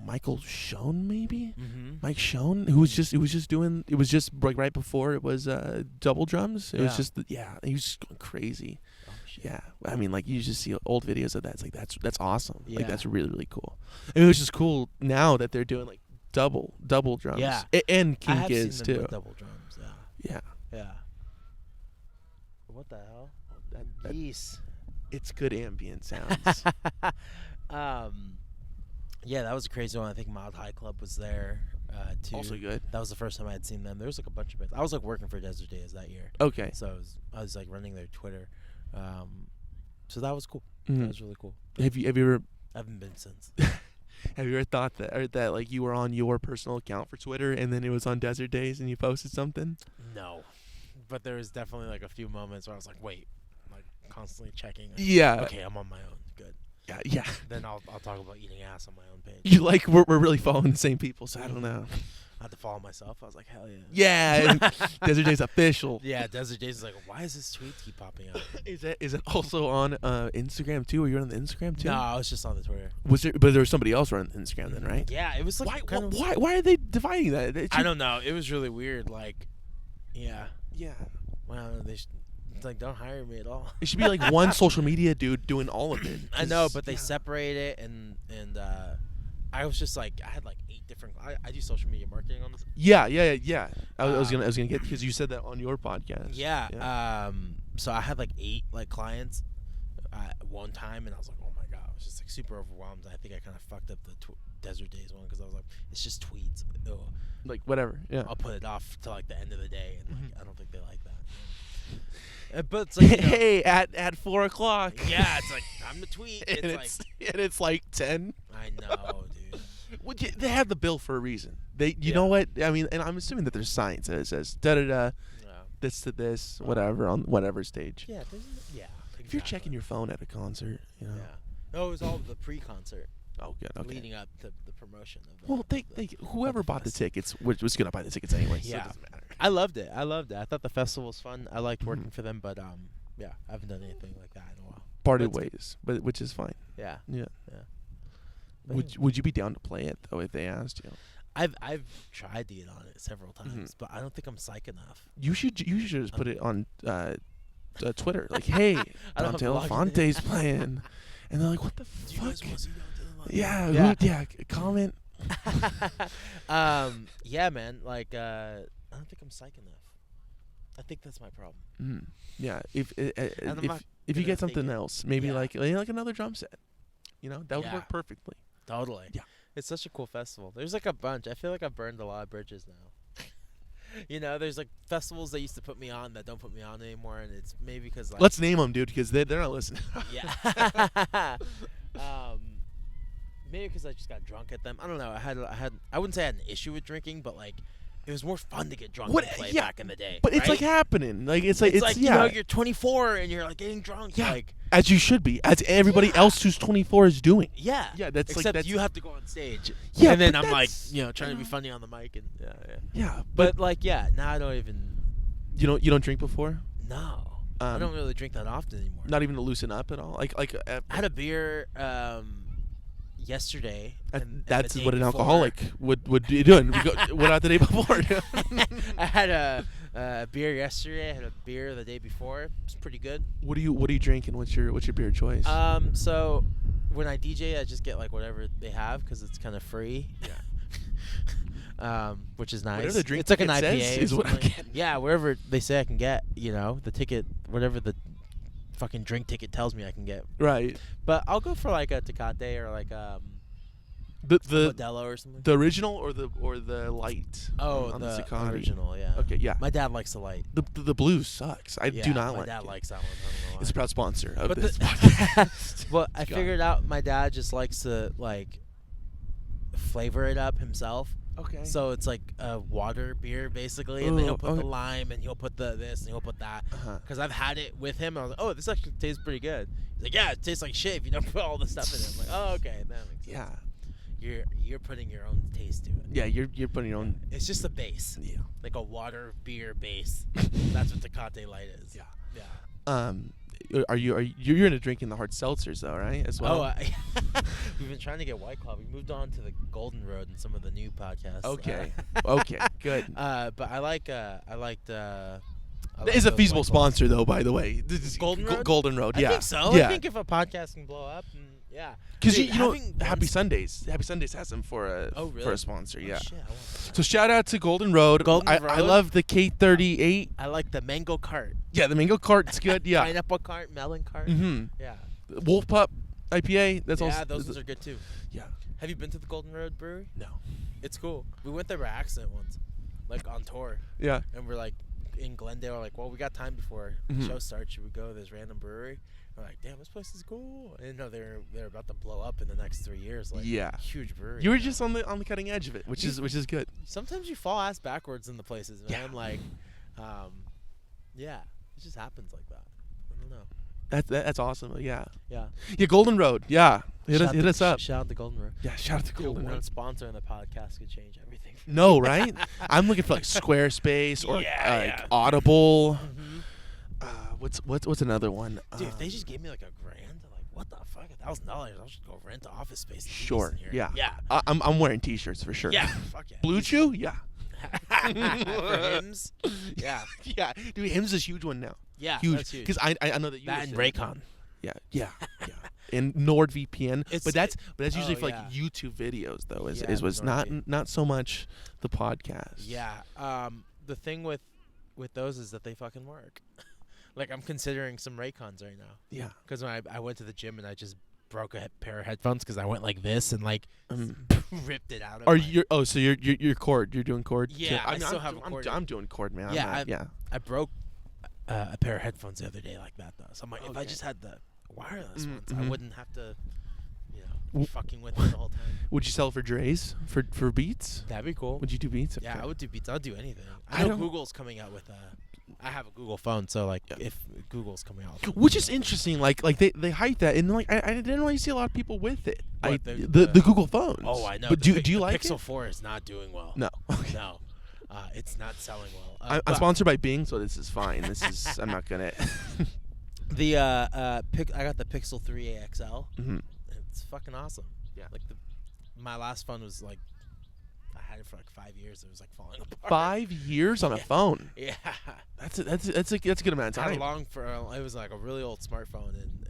Michael Schoen, maybe Mike Schoen, who was just like right before it was double drums. It was just he was just going crazy. Yeah, I mean, like, you just see old videos of that. It's like that's awesome. Yeah. Like, that's really, really cool. And it was just cool now that they're doing like double drums. Yeah, and King I have Giz seen them too. with double drums. Yeah. What the hell? Geese. It's good ambient sounds. Yeah, that was a crazy one. I think Mild High Club was there too. Also good. That was the first time I had seen them. There was like a bunch of bands. I was like working for Desert Days that year. Okay. So I was like running their Twitter. So that was cool. Mm-hmm. That was really cool. Have you ever? I haven't been since. Have you ever thought that like you were on your personal account for Twitter and then it was on Desert Days and you posted something? No, but there was definitely like a few moments where I was like, wait, like constantly checking. Like, yeah. Okay, I'm on my own. Good. Yeah. Then I'll talk about eating ass on my own page. You like we're really following the same people, so I don't know. I had to follow myself. I was like, hell yeah. Yeah, Desert Days official. Yeah, Desert Days is like, why is this tweet keep popping up? Is it also on Instagram too? Were you on the Instagram too? No, I was just on the Twitter. But there was somebody else running the Instagram then, right? Yeah, it was like why are they dividing that? I don't know. It was really weird. Like, yeah. Wow, it's like, don't hire me at all. It should be like one social media dude doing all of it. I know, but they separate it, and I was just like, I had like 8 different. I do social media marketing on this. Yeah. I was gonna get, because you said that on your podcast. Yeah. So I had like 8 like clients at one time, and I was like, oh my god, I was just like super overwhelmed. I think I kind of fucked up the Desert Days one because I was like, it's just tweets. Ugh. Like whatever. Yeah. I'll put it off to like the end of the day, and like, I don't think they like that. But it's like, hey, at 4:00. Yeah, it's like I'm the tweet. It's like 10. I know, dude. They have the bill for a reason. You know what? I mean, and I'm assuming that there's signs that it says da-da-da, this to this, whatever, on whatever stage. Yeah, exactly. If you're checking your phone at a concert, you know. Yeah. No, it was all the pre-concert. Oh, good. Okay. Leading up to the promotion of the. Well, whoever bought the tickets was gonna buy the tickets anyway. So it doesn't matter. I loved it. I thought the festival was fun. I liked working for them, but I haven't done anything like that in a while. Parted ways, but which is fine. Yeah. Would you be down to play it though if they asked you? I've tried to get on it several times, but I don't think I'm psych enough. You should just put it on Twitter, like, hey, Dante Elephante's playing, and they're like, what the fuck? You guys want to see Yeah. Comment. Yeah, man. Like, I don't think I'm psych enough. I think that's my problem. Yeah. If you get something else, maybe like another drum set, that would work perfectly. Totally. Yeah. It's such a cool festival. There's like a bunch. I feel like I've burned a lot of bridges now. There's like festivals that used to put me on that don't put me on anymore, and it's maybe because like. Let's name them, dude, because they're not listening. Yeah. Maybe because I just got drunk at them. I don't know. I wouldn't say I had an issue with drinking, but like it was more fun to get drunk and play back in the day. But it's like happening. Like it's like you're 24 and you're like getting drunk. Yeah. Like as you should be, as everybody else who's 24 is doing. Yeah. Yeah. That's except you have to go on stage. Yeah. And then I'm like, trying to be funny on the mic and Yeah. But like, now I don't even. You don't drink before? No. I don't really drink that often anymore. Not even to loosen up at all. Like I had a beer. Yesterday. That's what an alcoholic would be doing. What out the day before? I had a beer yesterday. I had a beer the day before. It was pretty good. What are you drinking? What's your beer choice? So when I DJ, I just get like whatever they have because it's kind of free. Yeah. Which is nice. Whatever the drink it's like an IPA is what I'm getting. Yeah, wherever they say I can get, the ticket, whatever the fucking drink ticket tells me I can get. Right. But I'll go for like a Tecate or like the Modelo or something. The original or the light? Oh, the original, yeah. Okay, yeah. My dad likes the light. The blue sucks. I do not like it. My dad likes that one. I don't know why. It's a proud sponsor of this podcast. Well, I figured out my dad just likes to like flavor it up himself. Okay. So it's like a water beer basically, and then he'll put the lime, and he'll put the this, and he'll put that. Because I've had it with him, and I was like, "Oh, this actually tastes pretty good." He's like, "Yeah, it tastes like shit if you don't put all the stuff in it." I'm like, "Oh, okay, that makes sense." Yeah. You're putting your own taste to it. Yeah, you're putting your own. It's just a base. Yeah. Like a water beer base. That's what Tecate Light is. Yeah. Yeah. You're into drinking the hard seltzers though, right? As well. We've been trying to get White Claw. We moved on to the Golden Road and some of the new podcasts. Okay. Okay. Good. But I liked. It's a feasible sponsor though, by the way. This is Golden Road. Golden Road. Yeah. I think so. Yeah. I think if a podcast can blow up, yeah. Because you know, Happy Sundays has them for a for a sponsor. Yeah. Shit, I want that. So shout out to Golden Road. I love the K38. I like the mango cart. Yeah, the mango cart's good. Yeah. Pineapple cart, melon cart. Mm-hmm. Yeah. Wolf Pup IPA. That's also. Yeah, those are good too. Yeah. Have you been to the Golden Road Brewery? No. It's cool. We went there by accident once, like on tour. Yeah. And we're like in Glendale. Like, well, we got time before the show starts. Should we go to this random brewery? We're like, damn, this place is cool. I didn't know they're about to blow up in the next 3 years. Like, huge brewery. You were just on the cutting edge of it, which is good. Sometimes you fall ass backwards in the places, man. Yeah. Like, yeah, it just happens like that. I don't know. That's awesome. Yeah. Yeah. Yeah, Golden Road. Yeah. Hit us up. Shout out to Golden Road. Yeah, shout out to Golden Road. One sponsor on the podcast could change everything. No, right? I'm looking for like Squarespace or Audible. What's another one? Dude, if they just gave me like $1,000, like what the fuck, $1,000, I'll just go rent an office space. Sure. Yeah. Yeah. I'm wearing T-shirts for sure. Yeah. Fuck yeah. Blue Chew? Yeah. For Hims? Yeah. Yeah. Dude, Hims is a huge one now. Yeah. Huge. That's huge. Because I know that you. That and Raycon. Yeah. Yeah. Yeah. And NordVPN, but that's usually for like yeah. YouTube videos though. Was NordVPN. not so much the podcast. Yeah. The thing with those is that they fucking work. Like I'm considering some Raycons right now. Yeah. Because when I went to the gym and I just broke a pair of headphones because I went like this and like ripped it out. So you're cord? You're doing cord? Yeah. I still have a cord. I'm doing cord, man. Yeah. I broke a pair of headphones the other day like that though. So I'm like, if I just had the wireless ones, I wouldn't have to, be fucking with it the whole time. Would you sell for Dre's for Beats? That'd be cool. Would you do Beats? Yeah, Okay. I would do Beats. I'll do anything. I know Google's coming out with I have a Google phone, so like if Google's coming out, which is interesting. Like they hype that, and like I didn't really see a lot of people with it. What, the Google phones. Oh, I know. But do you like Pixel it? 4 is not doing well. No. No. It's not selling well. I'm sponsored by Bing, so this is fine. I'm not gonna. I got the Pixel 3a XL. Mm-hmm. It's fucking awesome. Yeah. Like my last phone was like, I had it for like 5 years. It was like falling apart. 5 years on a phone. Yeah. That's a good amount of time. It was like a really old smartphone, and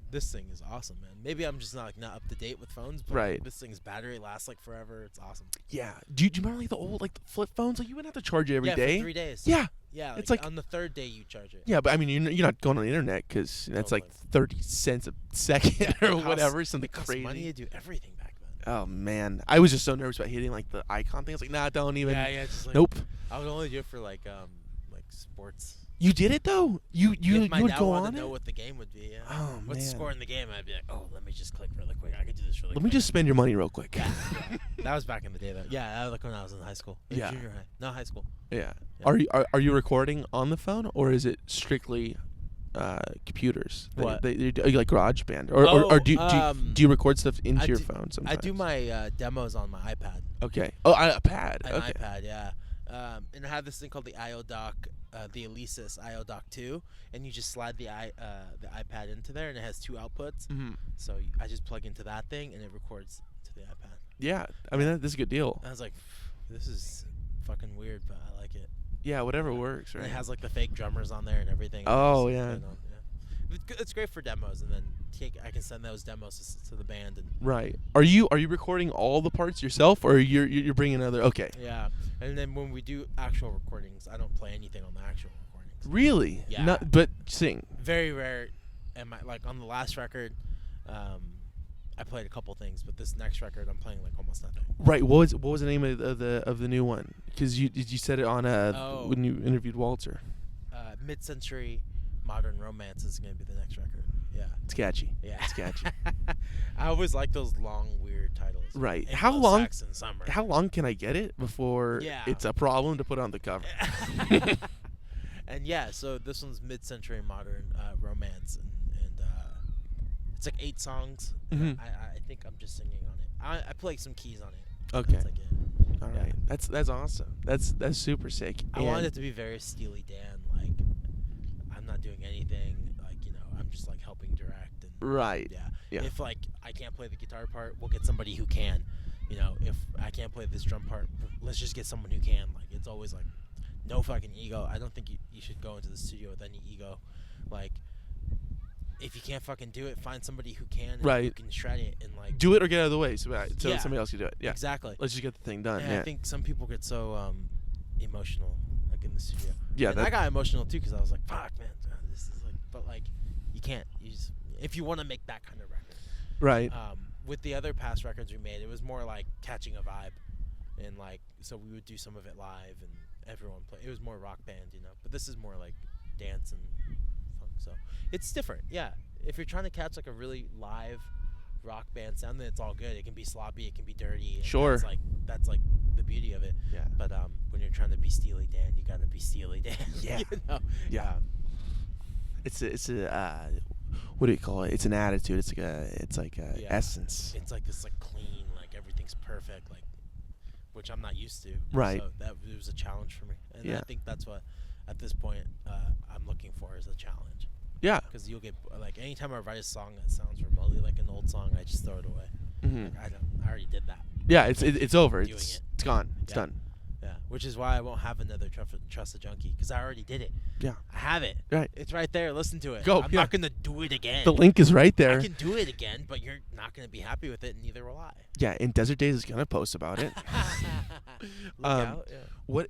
this thing is awesome, man. Maybe I'm just not up to date with phones, but right. This thing's battery lasts like forever. It's awesome. Yeah. Do you remember like the old like the flip phones? Like you wouldn't have to charge it every day. For 3 days. Yeah. Yeah. It's like on the third day you charge it. Yeah, but I mean you're not going on the internet because that's like 30 cents a second or whatever, something crazy. Money to do everything back then. Oh man, I was just so nervous about hitting like the icon thing. I was like, nah, don't even. Yeah. Just like, nope. I would only do it for like sports. You did it though. You would go on to it. know what the game would be. Yeah. Oh, what's the score in the game? I'd be like, oh, let me just click really quick. I could do this really quick. Let me just spend your money real quick. Yeah. That was back in the day though. Yeah, like when I was in high school. Yeah. Junior high. No, high school. Yeah. Are you recording on the phone or is it strictly computers? What? Are you like GarageBand or do you record stuff into your phone sometimes? I do my demos on my iPad. Okay. Oh, a pad. An okay. iPad, yeah. And I have this thing called the IODock, the Alesis IODock 2, and you just slide the iPad into there, and it has 2 outputs. Mm-hmm. So I just plug into that thing, and it records to the iPad. Yeah, I mean this is a good deal. I was like, this is fucking weird, but I like it. Yeah, whatever works, right? And it has like the fake drummers on there and everything. Oh yeah. It's great for demos, and then I can send those demos to the band. And right. Are you recording all the parts yourself, or you're bringing other? Okay. Yeah, and then when we do actual recordings, I don't play anything on the actual recordings. Really? Yeah. But sing. Very rare. And like on the last record, I played a couple things, but this next record, I'm playing like almost nothing. Right. What was the name of the new one? Because you said it on when you interviewed Walter. Mid-century modern romance is going to be the next record. Yeah. It's catchy. Yeah. It's catchy. I always like those long, weird titles. Right. Anglo How long? Saxon Summer. How long can I get it before it's a problem to put on the cover? And yeah, so this one's mid-century modern romance, and it's like 8 songs. Mm-hmm. I think I'm just singing on it. I play some keys on it. Okay. That's like it. All right. That's awesome. That's super sick. I wanted it to be very Steely Dan. Like, I'm not doing anything. Like, I'm just like helping direct. And Right. Yeah. If like I can't play the guitar part, we'll get somebody who can. If I can't play this drum part, let's just get someone who can. Like, it's always like no fucking ego. I don't think you should go into the studio with any ego. Like, if you can't fucking do it, find somebody who can. And Right. Who can shred it and like do it or get out of the way so somebody else can do it. Yeah. Exactly. Let's just get the thing done. And I think some people get so emotional like in the studio. Yeah. And I got emotional too because I was like, fuck, man, this is like, but like, you can't. If you want to make that kind of record. Right. With the other past records we made, it was more like catching a vibe, and like, so we would do some of it live and everyone play. It was more rock band, but this is more like dance and funk. So it's different. Yeah. If you're trying to catch like a really live rock band sound, then it's all good. It can be sloppy, it can be dirty. And Sure. That's like the beauty of it. Yeah. But when you're trying to be Steely Dan, you gotta be Steely Dan. Yeah. Yeah. It's a what do you call it? It's an attitude. It's like a essence. It's like this like clean, like everything's perfect, like, which I'm not used to. Right. So it was a challenge for me, and I think that's what at this point I'm looking for is a challenge. Yeah. Because you'll get like anytime I write a song that sounds remotely like an old song, I just throw it away. Mm-hmm. Like, I already did that. Yeah. It's over. Doing It's it. gone. It's done. Yeah. Which is why I won't have another Trust the Junkie because I already did it. Yeah. I have it. Right. It's right there. Listen to it. Go. I'm Yeah. not gonna do it again. The link is right there. I can do it again, but you're not gonna be happy with it, and neither will I. Yeah. And Desert Days is gonna post about it. Look out. Yeah.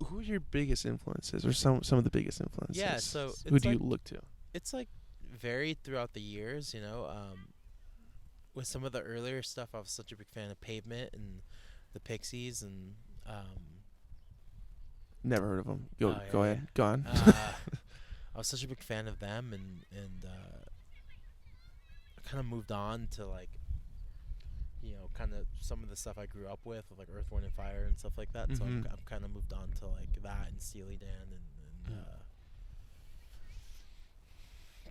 Who are your biggest influences, or some of the biggest influences? Yeah, so who it's do you like- look to? It's like varied throughout the years, with some of the earlier stuff, I was such a big fan of Pavement and the Pixies, and Never heard of them. Go Oh, yeah, ahead. Go on. I was such a big fan of them, and I kind of moved on to like, kind of some of the stuff I grew up with like Earth, Wind, and Fire and stuff like that. So Mhm. I'm kind of moved on to like that and Steely Dan and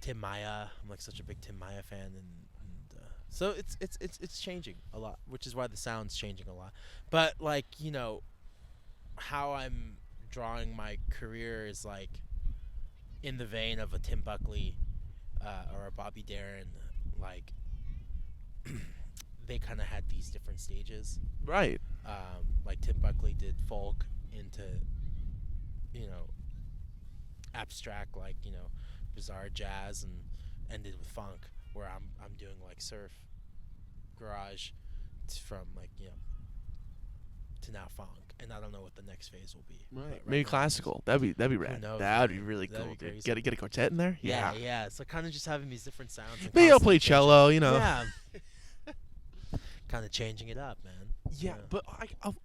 Tim Maya. I'm like such a big Tim Maya fan, and so it's changing a lot, which is why the sound's changing a lot. But like how I'm drawing my career is like in the vein of a Tim Buckley or a Bobby Darin. Like they kind of had these different stages. Right. Like Tim Buckley did folk into abstract, like bizarre jazz, and ended with funk, where I'm doing like surf, garage, from like to now funk, and I don't know what the next phase will be. Right. But Maybe now classical. That'd be rad. knows, That'd be man? really That'd cool, be dude. crazy. Get a quartet in there. Yeah. So kind of just having these different sounds. and Maybe I'll constantly play cello. Yeah. Kind of changing it up, man. Yeah, but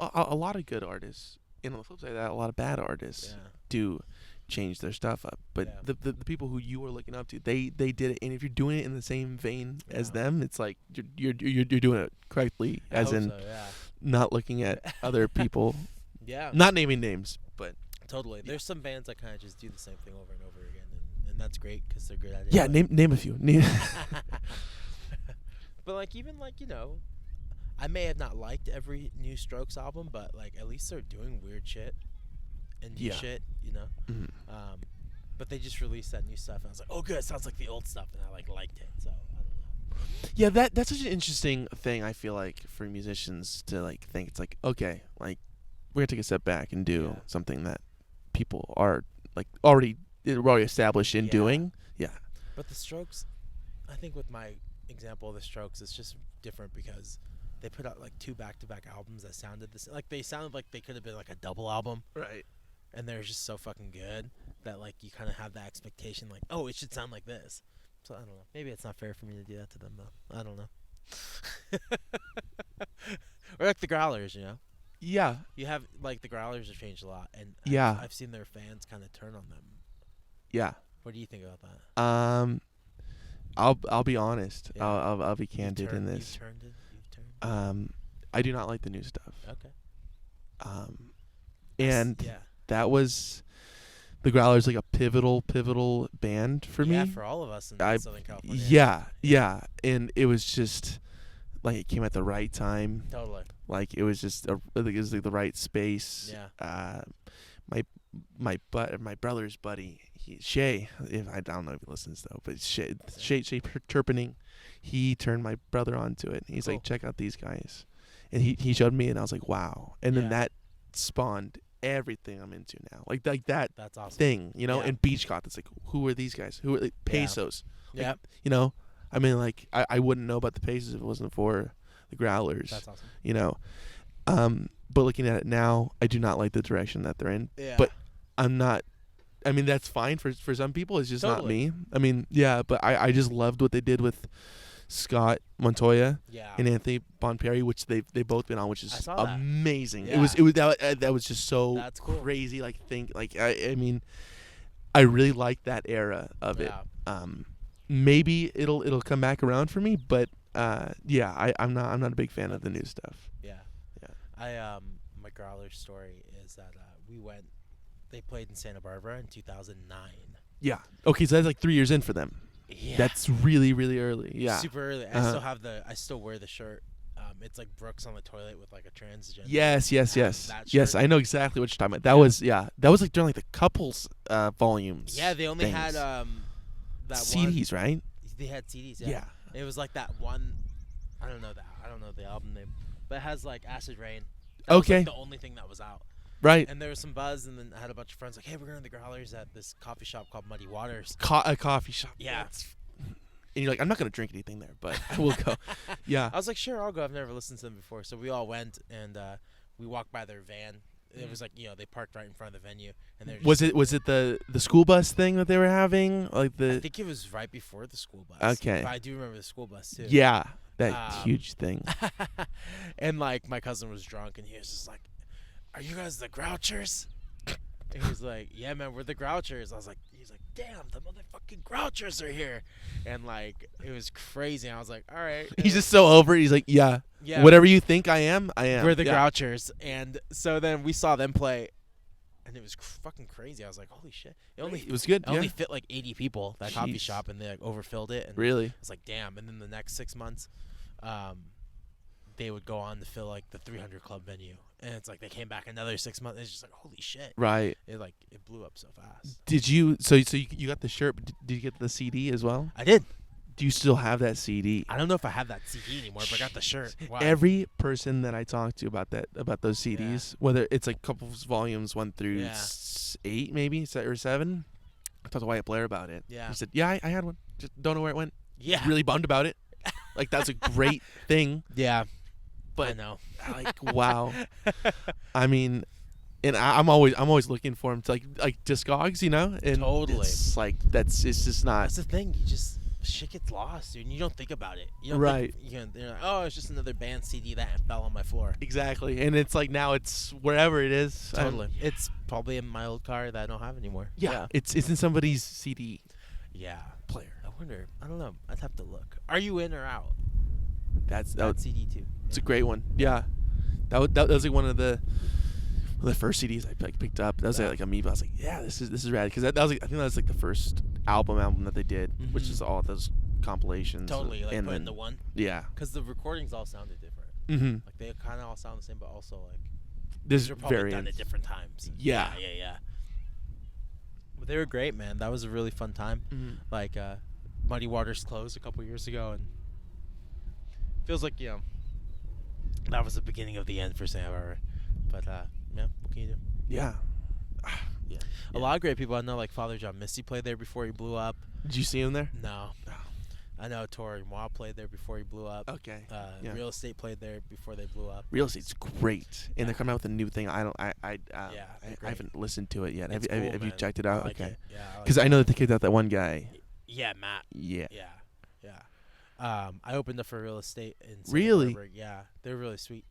a lot of good artists, and on the flip side of that, a lot of bad artists do change their stuff up. But Yeah. the people who you are looking up to, they did it, and if you're doing it in the same vein as them, it's like you're doing it correctly, I as hope in so, yeah. not looking at other people, Yeah. not naming names, but Totally. There's some bands that kind of just do the same thing over and over again, and that's great because they're good at it. yeah, but- name a few. Name But like even like I may have not liked every new Strokes album, but like at least they're doing weird shit and new Yeah. shit, Mhm. But they just released that new stuff, and I was like, oh, good, it sounds like the old stuff, and I like liked it. So I don't know. Yeah, that's such an interesting thing. I feel like for musicians to like think it's like, okay, like we're gonna take a step back and do Yeah. something that people are like already established in Yeah. doing. Yeah. But the Strokes, I think with my example of the Strokes, it's just different because they put out like 2 back-to-back albums that sounded like they sounded like they could have been like a double album, Right. and they're just so fucking good that like you kind of have that expectation, like, oh, it should sound like this. So I don't know. Maybe it's not fair for me to do that to them though. I don't know. Or like the Growlers, Yeah. You have like the Growlers have changed a lot, and Yeah. I've seen their fans kind of turn on them. Yeah. What do you think about that? I'll be honest. Yeah. I'll be candid in this. You've turned. I do not like the new stuff. Okay. And yeah. that was the Growlers, like a pivotal band for me. Yeah, for all of us in Southern California. Yeah, and it was just like it came at the right time. Totally. Like it was just it was like the right space. Yeah. my brother's buddy, Shay. If I don't know if he listens though, but Shay Turpinning, he turned my brother onto it. He's like, check out these guys, and he showed me, and I was like, wow. And then that spawned everything I'm into now. Like that. That's awesome. Thing, you know. And Beachcott. It's like, who are these guys? Who are Pesos? Yeah. Like, you know, I mean, like I wouldn't know about the Pesos if it wasn't for the Growlers. That's awesome. You know. But looking at it now, I do not like the direction that they're in. Yeah. But I'm not. I mean, that's fine for some people. It's just not me. I mean, yeah, but I just loved what they did with Scott Montoya and Anthony Bonperry, which they've both been on, which is amazing. Yeah. It was that was just so crazy. Like I mean, I really like that era of it. Maybe it'll come back around for me, but I'm not a big fan of the new stuff. My Growler story is that they played in Santa Barbara in 2009. Yeah. Okay, so that's like 3 years in for them. Yeah. That's really, really early. Yeah. Super early. I still wear the shirt. It's like Brooks on the toilet with like a transgender. Yes. I know exactly what you're talking about. That was like during like the couples volumes. Yeah, they only had that CDs, one, right? They had CDs. Yeah. It was like that one. I don't know the album name, but it has like Acid Rain. That was like the only thing that was out. Right. And there was some buzz, and then I had a bunch of friends like, hey, we're going to the Growlers at this coffee shop called Muddy Waters. A coffee shop. Yeah. And you're like, I'm not going to drink anything there, but I will go. Yeah. I was like, sure, I'll go. I've never listened to them before. So we all went, and we walked by their van. It was like, they parked right in front of the venue. And was it the school bus thing that they were having? I think it was right before the school bus. Okay. But I do remember the school bus, too. Yeah. That huge thing. And, like, my cousin was drunk, and he was just like, are you guys the Grouchers? And he was like, yeah, man, we're the Grouchers. He's like, damn, the motherfucking Grouchers are here. And, like, it was crazy. And I was like, all right. He's just so over it. He's like, yeah. Whatever you think I am, I am. We're the Grouchers. And so then we saw them play, and it was fucking crazy. I was like, holy shit. It was good. It only fit like 80 people, that coffee shop, and they like overfilled it. And really? It's like, damn. And then the next 6 months, they would go on to fill like the 300 Club venue. And it's like they came back another 6 months. It's just like, holy shit. Right. It blew up so fast. Did you, so you got the shirt, but did you get the CD as well? I did. Do you still have that CD? I don't know if I have that CD anymore, but I got the shirt. Wow. Every person that I talked to about those CDs, whether it's like couples volumes 1 through 8 maybe, or 7, I talked to Wyatt Blair about it. Yeah. He said, yeah, I had one. Just don't know where it went. Yeah. Really bummed about it. Like, that's a great thing. Yeah. But I know. Like, wow. I mean, and I'm always looking for him to like Discogs, you know? And totally. It's like it's just not. That's the thing. Shit gets lost, dude. And you don't think about it. You don't right. You're like, oh, it's just another band CD that fell on my floor. Exactly. And it's like now it's wherever it is. Totally. It's probably in my old car that I don't have anymore. Yeah. It's in somebody's CD. Yeah. Player. I wonder. I don't know. I'd have to look. Are you in or out? That CD too. It's a great one. Yeah. That was like one of the first CDs I picked up. That was like Amoeba. I was like, yeah, this is rad, because that was like, I think that was like the first album that they did, which is all those compilations. Totally, like put into one. Yeah. Because the recordings all sounded different. Mm-hmm. Like they kind of all sound the same, but also like there's they're probably done at different times. Yeah. But they were great, man. That was a really fun time. Mm-hmm. Like Muddy Waters closed a couple years ago, and feels like that was the beginning of the end for Santa Barbara. But what can you do? Yeah. A lot of great people I know, like Father John Misty played there before he blew up. Did you see him there? No. I know Tori Moa played there before he blew up. Okay. Real Estate played there before they blew up. Real Estate's great, and they're coming out with a new thing. I haven't listened to it yet. Have you checked it out? Like okay. It. Yeah. Because I know that they kicked out that one guy. Yeah, Matt. Yeah. I opened up for Real Estate in Santa Really? Barbara. Yeah, they're really sweet.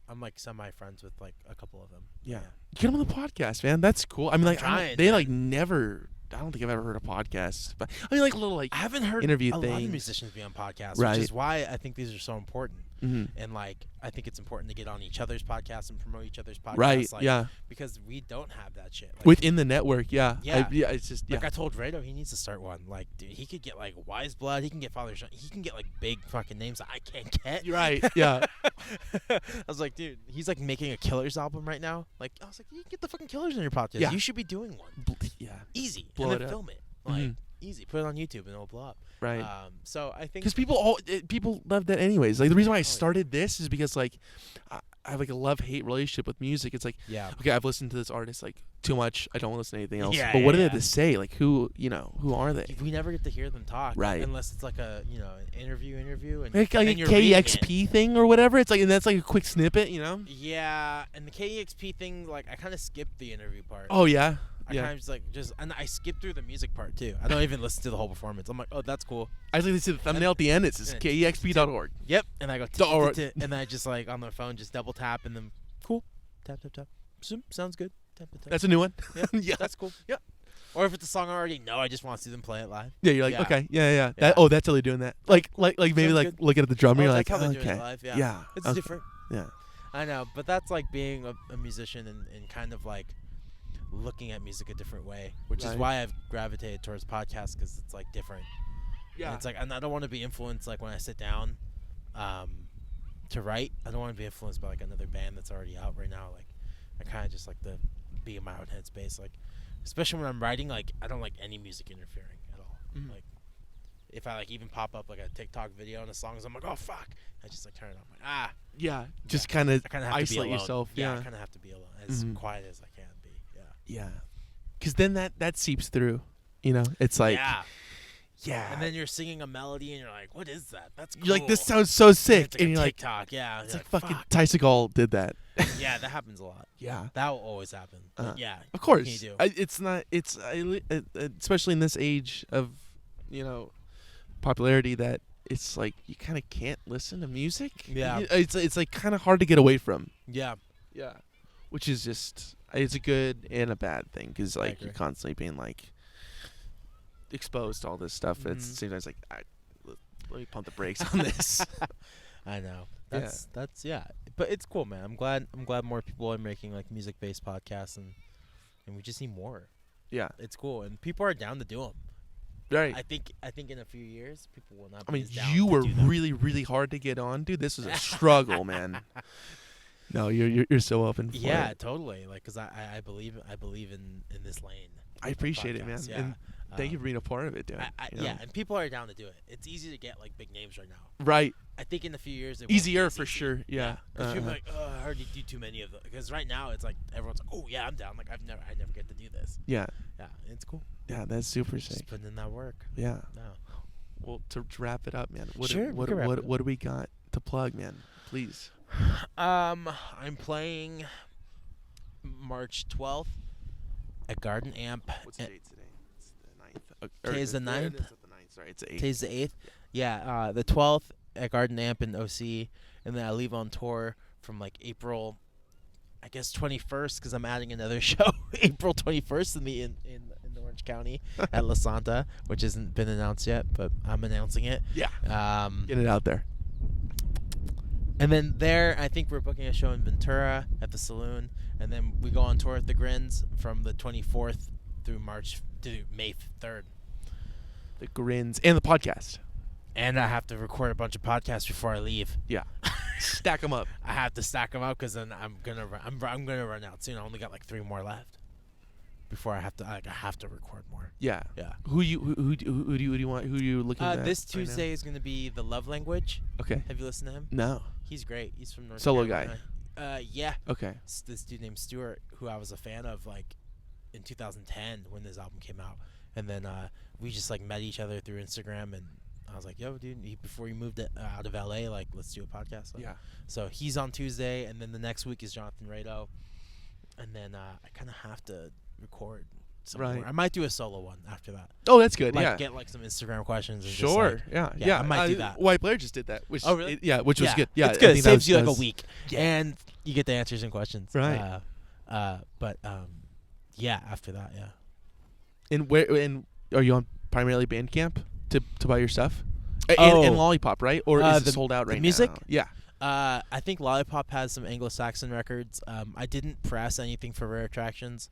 I'm like semi-friends with like a couple of them. Yeah. Get them on the podcast, man. That's cool. I mean, like they like never. I don't think I've ever heard a podcast, but I mean, like little like I haven't heard interview a things. lot of musicians be on podcasts, right? Which is why I think these are so important. And like I think it's important to get on each other's podcasts and promote each other's podcasts. Right. Like, because we don't have that shit like, within the network. Yeah. It's just like I told Rado he needs to start one. Like, dude, he could get like Wise Blood. He can get Father John. He can get like big fucking names that I can't get. Right. Yeah. I was like, dude, he's like making a Killers album right now. Like, I was like, you can get the fucking Killers in your podcast. Yeah. You should be doing one. Easy. Blow and it then up. film it. Like, easy. Put it on YouTube and it'll blow up. Right. So I think because people love that anyways. Like the reason why I started this is because like I have like a love-hate relationship with music. It's like, okay, I've listened to this artist like too much. I don't want to listen to anything else. But what do they have to say? Like who are they? We never get to hear them talk, right? Unless it's like a an interview, and like a KEXP thing or whatever. It's like, and that's like a quick snippet, Yeah, and the KEXP thing, like I kind of skipped the interview part. Oh yeah. I kind of and I skipped through the music part too. I don't even listen to the whole performance. I'm like, oh, that's cool. I just like to see the thumbnail at the end. It says KEXP.org. Yep, and I go and I just like on the phone just double tap and then cool, tap. Sounds good. Tap. That's a new one. Yeah, that's cool. Yeah. Or if it's a song I already know, I just want to see them play it live. Yeah, you're like, okay, yeah. That's how they're doing that. Like maybe like looking at the drummer, you're like, okay, live. Yeah, it's different. Yeah, I know, but that's like being a musician and kind of like looking at music a different way, which is why I've gravitated towards podcasts, because it's like different. Yeah, and it's like, and I don't want to be influenced like when I sit down to write. I don't want to be influenced by like another band that's already out right now. Like I kind of just like to be in my own headspace, like especially when I'm writing. Like I don't like any music interfering at all. Like if I like even pop up like a TikTok video and a song, I'm like, oh fuck, I just like turn it on. I'm like just kind of isolate to be yourself. I kind of have to be alone, as quiet as I can be. Yeah, because then that seeps through. It's like yeah. And then you're singing a melody and you're like, what is that? That's cool. You're like, this sounds so sick, and you're like TikTok. Yeah, it's like fucking Tysical did that. Yeah, that happens a lot. Yeah, that will always happen. Yeah, of course. What can you do? It's not. It's especially in this age of popularity, that it's like you kind of can't listen to music. Yeah, it's like kind of hard to get away from. Yeah, which is just, it's a good and a bad thing, because like you're constantly being like exposed to all this stuff. It's sometimes like, let me pump the brakes on this. I know. That's but it's cool, man. I'm glad more people are making like music based podcasts, and we just need more. Yeah, it's cool, and people are down to do them. Right. I think in a few years people will not. I mean, you were really, really hard to get on, dude. This was a struggle, man. No, you're so open for it. Yeah, totally. Like, cause I believe in this lane. I appreciate it, man. Yeah. And thank you for being a part of it, dude. Yeah, and people are down to do it. It's easy to get like big names right now. Right. I think in a few years it easier for sure. Yeah. People are like, oh, I already do too many of them. Because right now it's like everyone's like, oh yeah, I'm down. Like I never get to do this. Yeah. Yeah, it's cool. Yeah, that's super sick. Just putting in that work. Yeah. No. Well, to wrap it up, man. What do we got to plug, man? Please. I'm playing March 12th at Garden Amp. What's the date today? It's the 9th. Today's the 9th? It's the 9th. Sorry, it's the 8th. Today's the 8th. Yeah, the 12th at Garden Amp in OC, and then I leave on tour from like April, I guess 21st, because I'm adding another show April 21st in Orange County at La Santa, which hasn't been announced yet, but I'm announcing it. Yeah. Get it out there. And then there, I think we're booking a show in Ventura at the Saloon, and then we go on tour at the Grins from the 24th through May 3rd. The Grins and the podcast. And I have to record a bunch of podcasts before I leave. Yeah. Stack them up. I have to stack them up, because then I'm gonna run out soon. I only got like 3 more left before I have to record more. Yeah. Yeah. Who do you want? Who are you looking at? This Tuesday is gonna be The Love Language. Okay. Have you listened to him? No. He's great. He's from North Solo Carolina. guy. Yeah. Okay. It's this dude named Stuart, who I was a fan of like in 2010 when this album came out, and then we just like met each other through Instagram, and I was like, yo, dude, before you moved out of LA, like, let's do a podcast. Like, yeah. So he's on Tuesday, and then the next week is Jonathan Rado, and then I kind of have to record somewhere. Right. I might do a solo one after that. Oh, that's good. Like, yeah. Get like some Instagram questions. And sure. Just, like, yeah. I might do that. White Blair just did that. Which, oh, really? Which was good. Yeah, it's good. It saves you like a week, and you get the answers and questions. Right. Yeah. After that, yeah. And are you on primarily Bandcamp to buy your stuff? Oh. And Lollipop, right? Or is it sold out right now? Music? Yeah. I think Lollipop has some Anglo-Saxon records. I didn't press anything for Rare Attractions.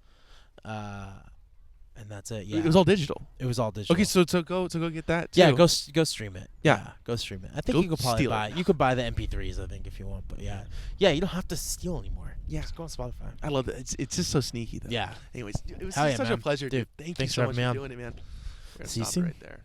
And that's it. Yeah, It was all digital. It was all digital. Okay, so go get that too. Yeah, go stream it. Yeah. Go stream it. I think Go you could probably steal buy. it. You could buy the MP3s. I think if you want, but yeah, you don't have to steal anymore. Yeah. Just go on Spotify. I love that. It's just so sneaky though. Yeah. Anyways, it was Hell yeah, such a man. pleasure, dude. Dude, Thank you thanks so for much having me for on. doing it, man. We're gonna See you stop soon. right there.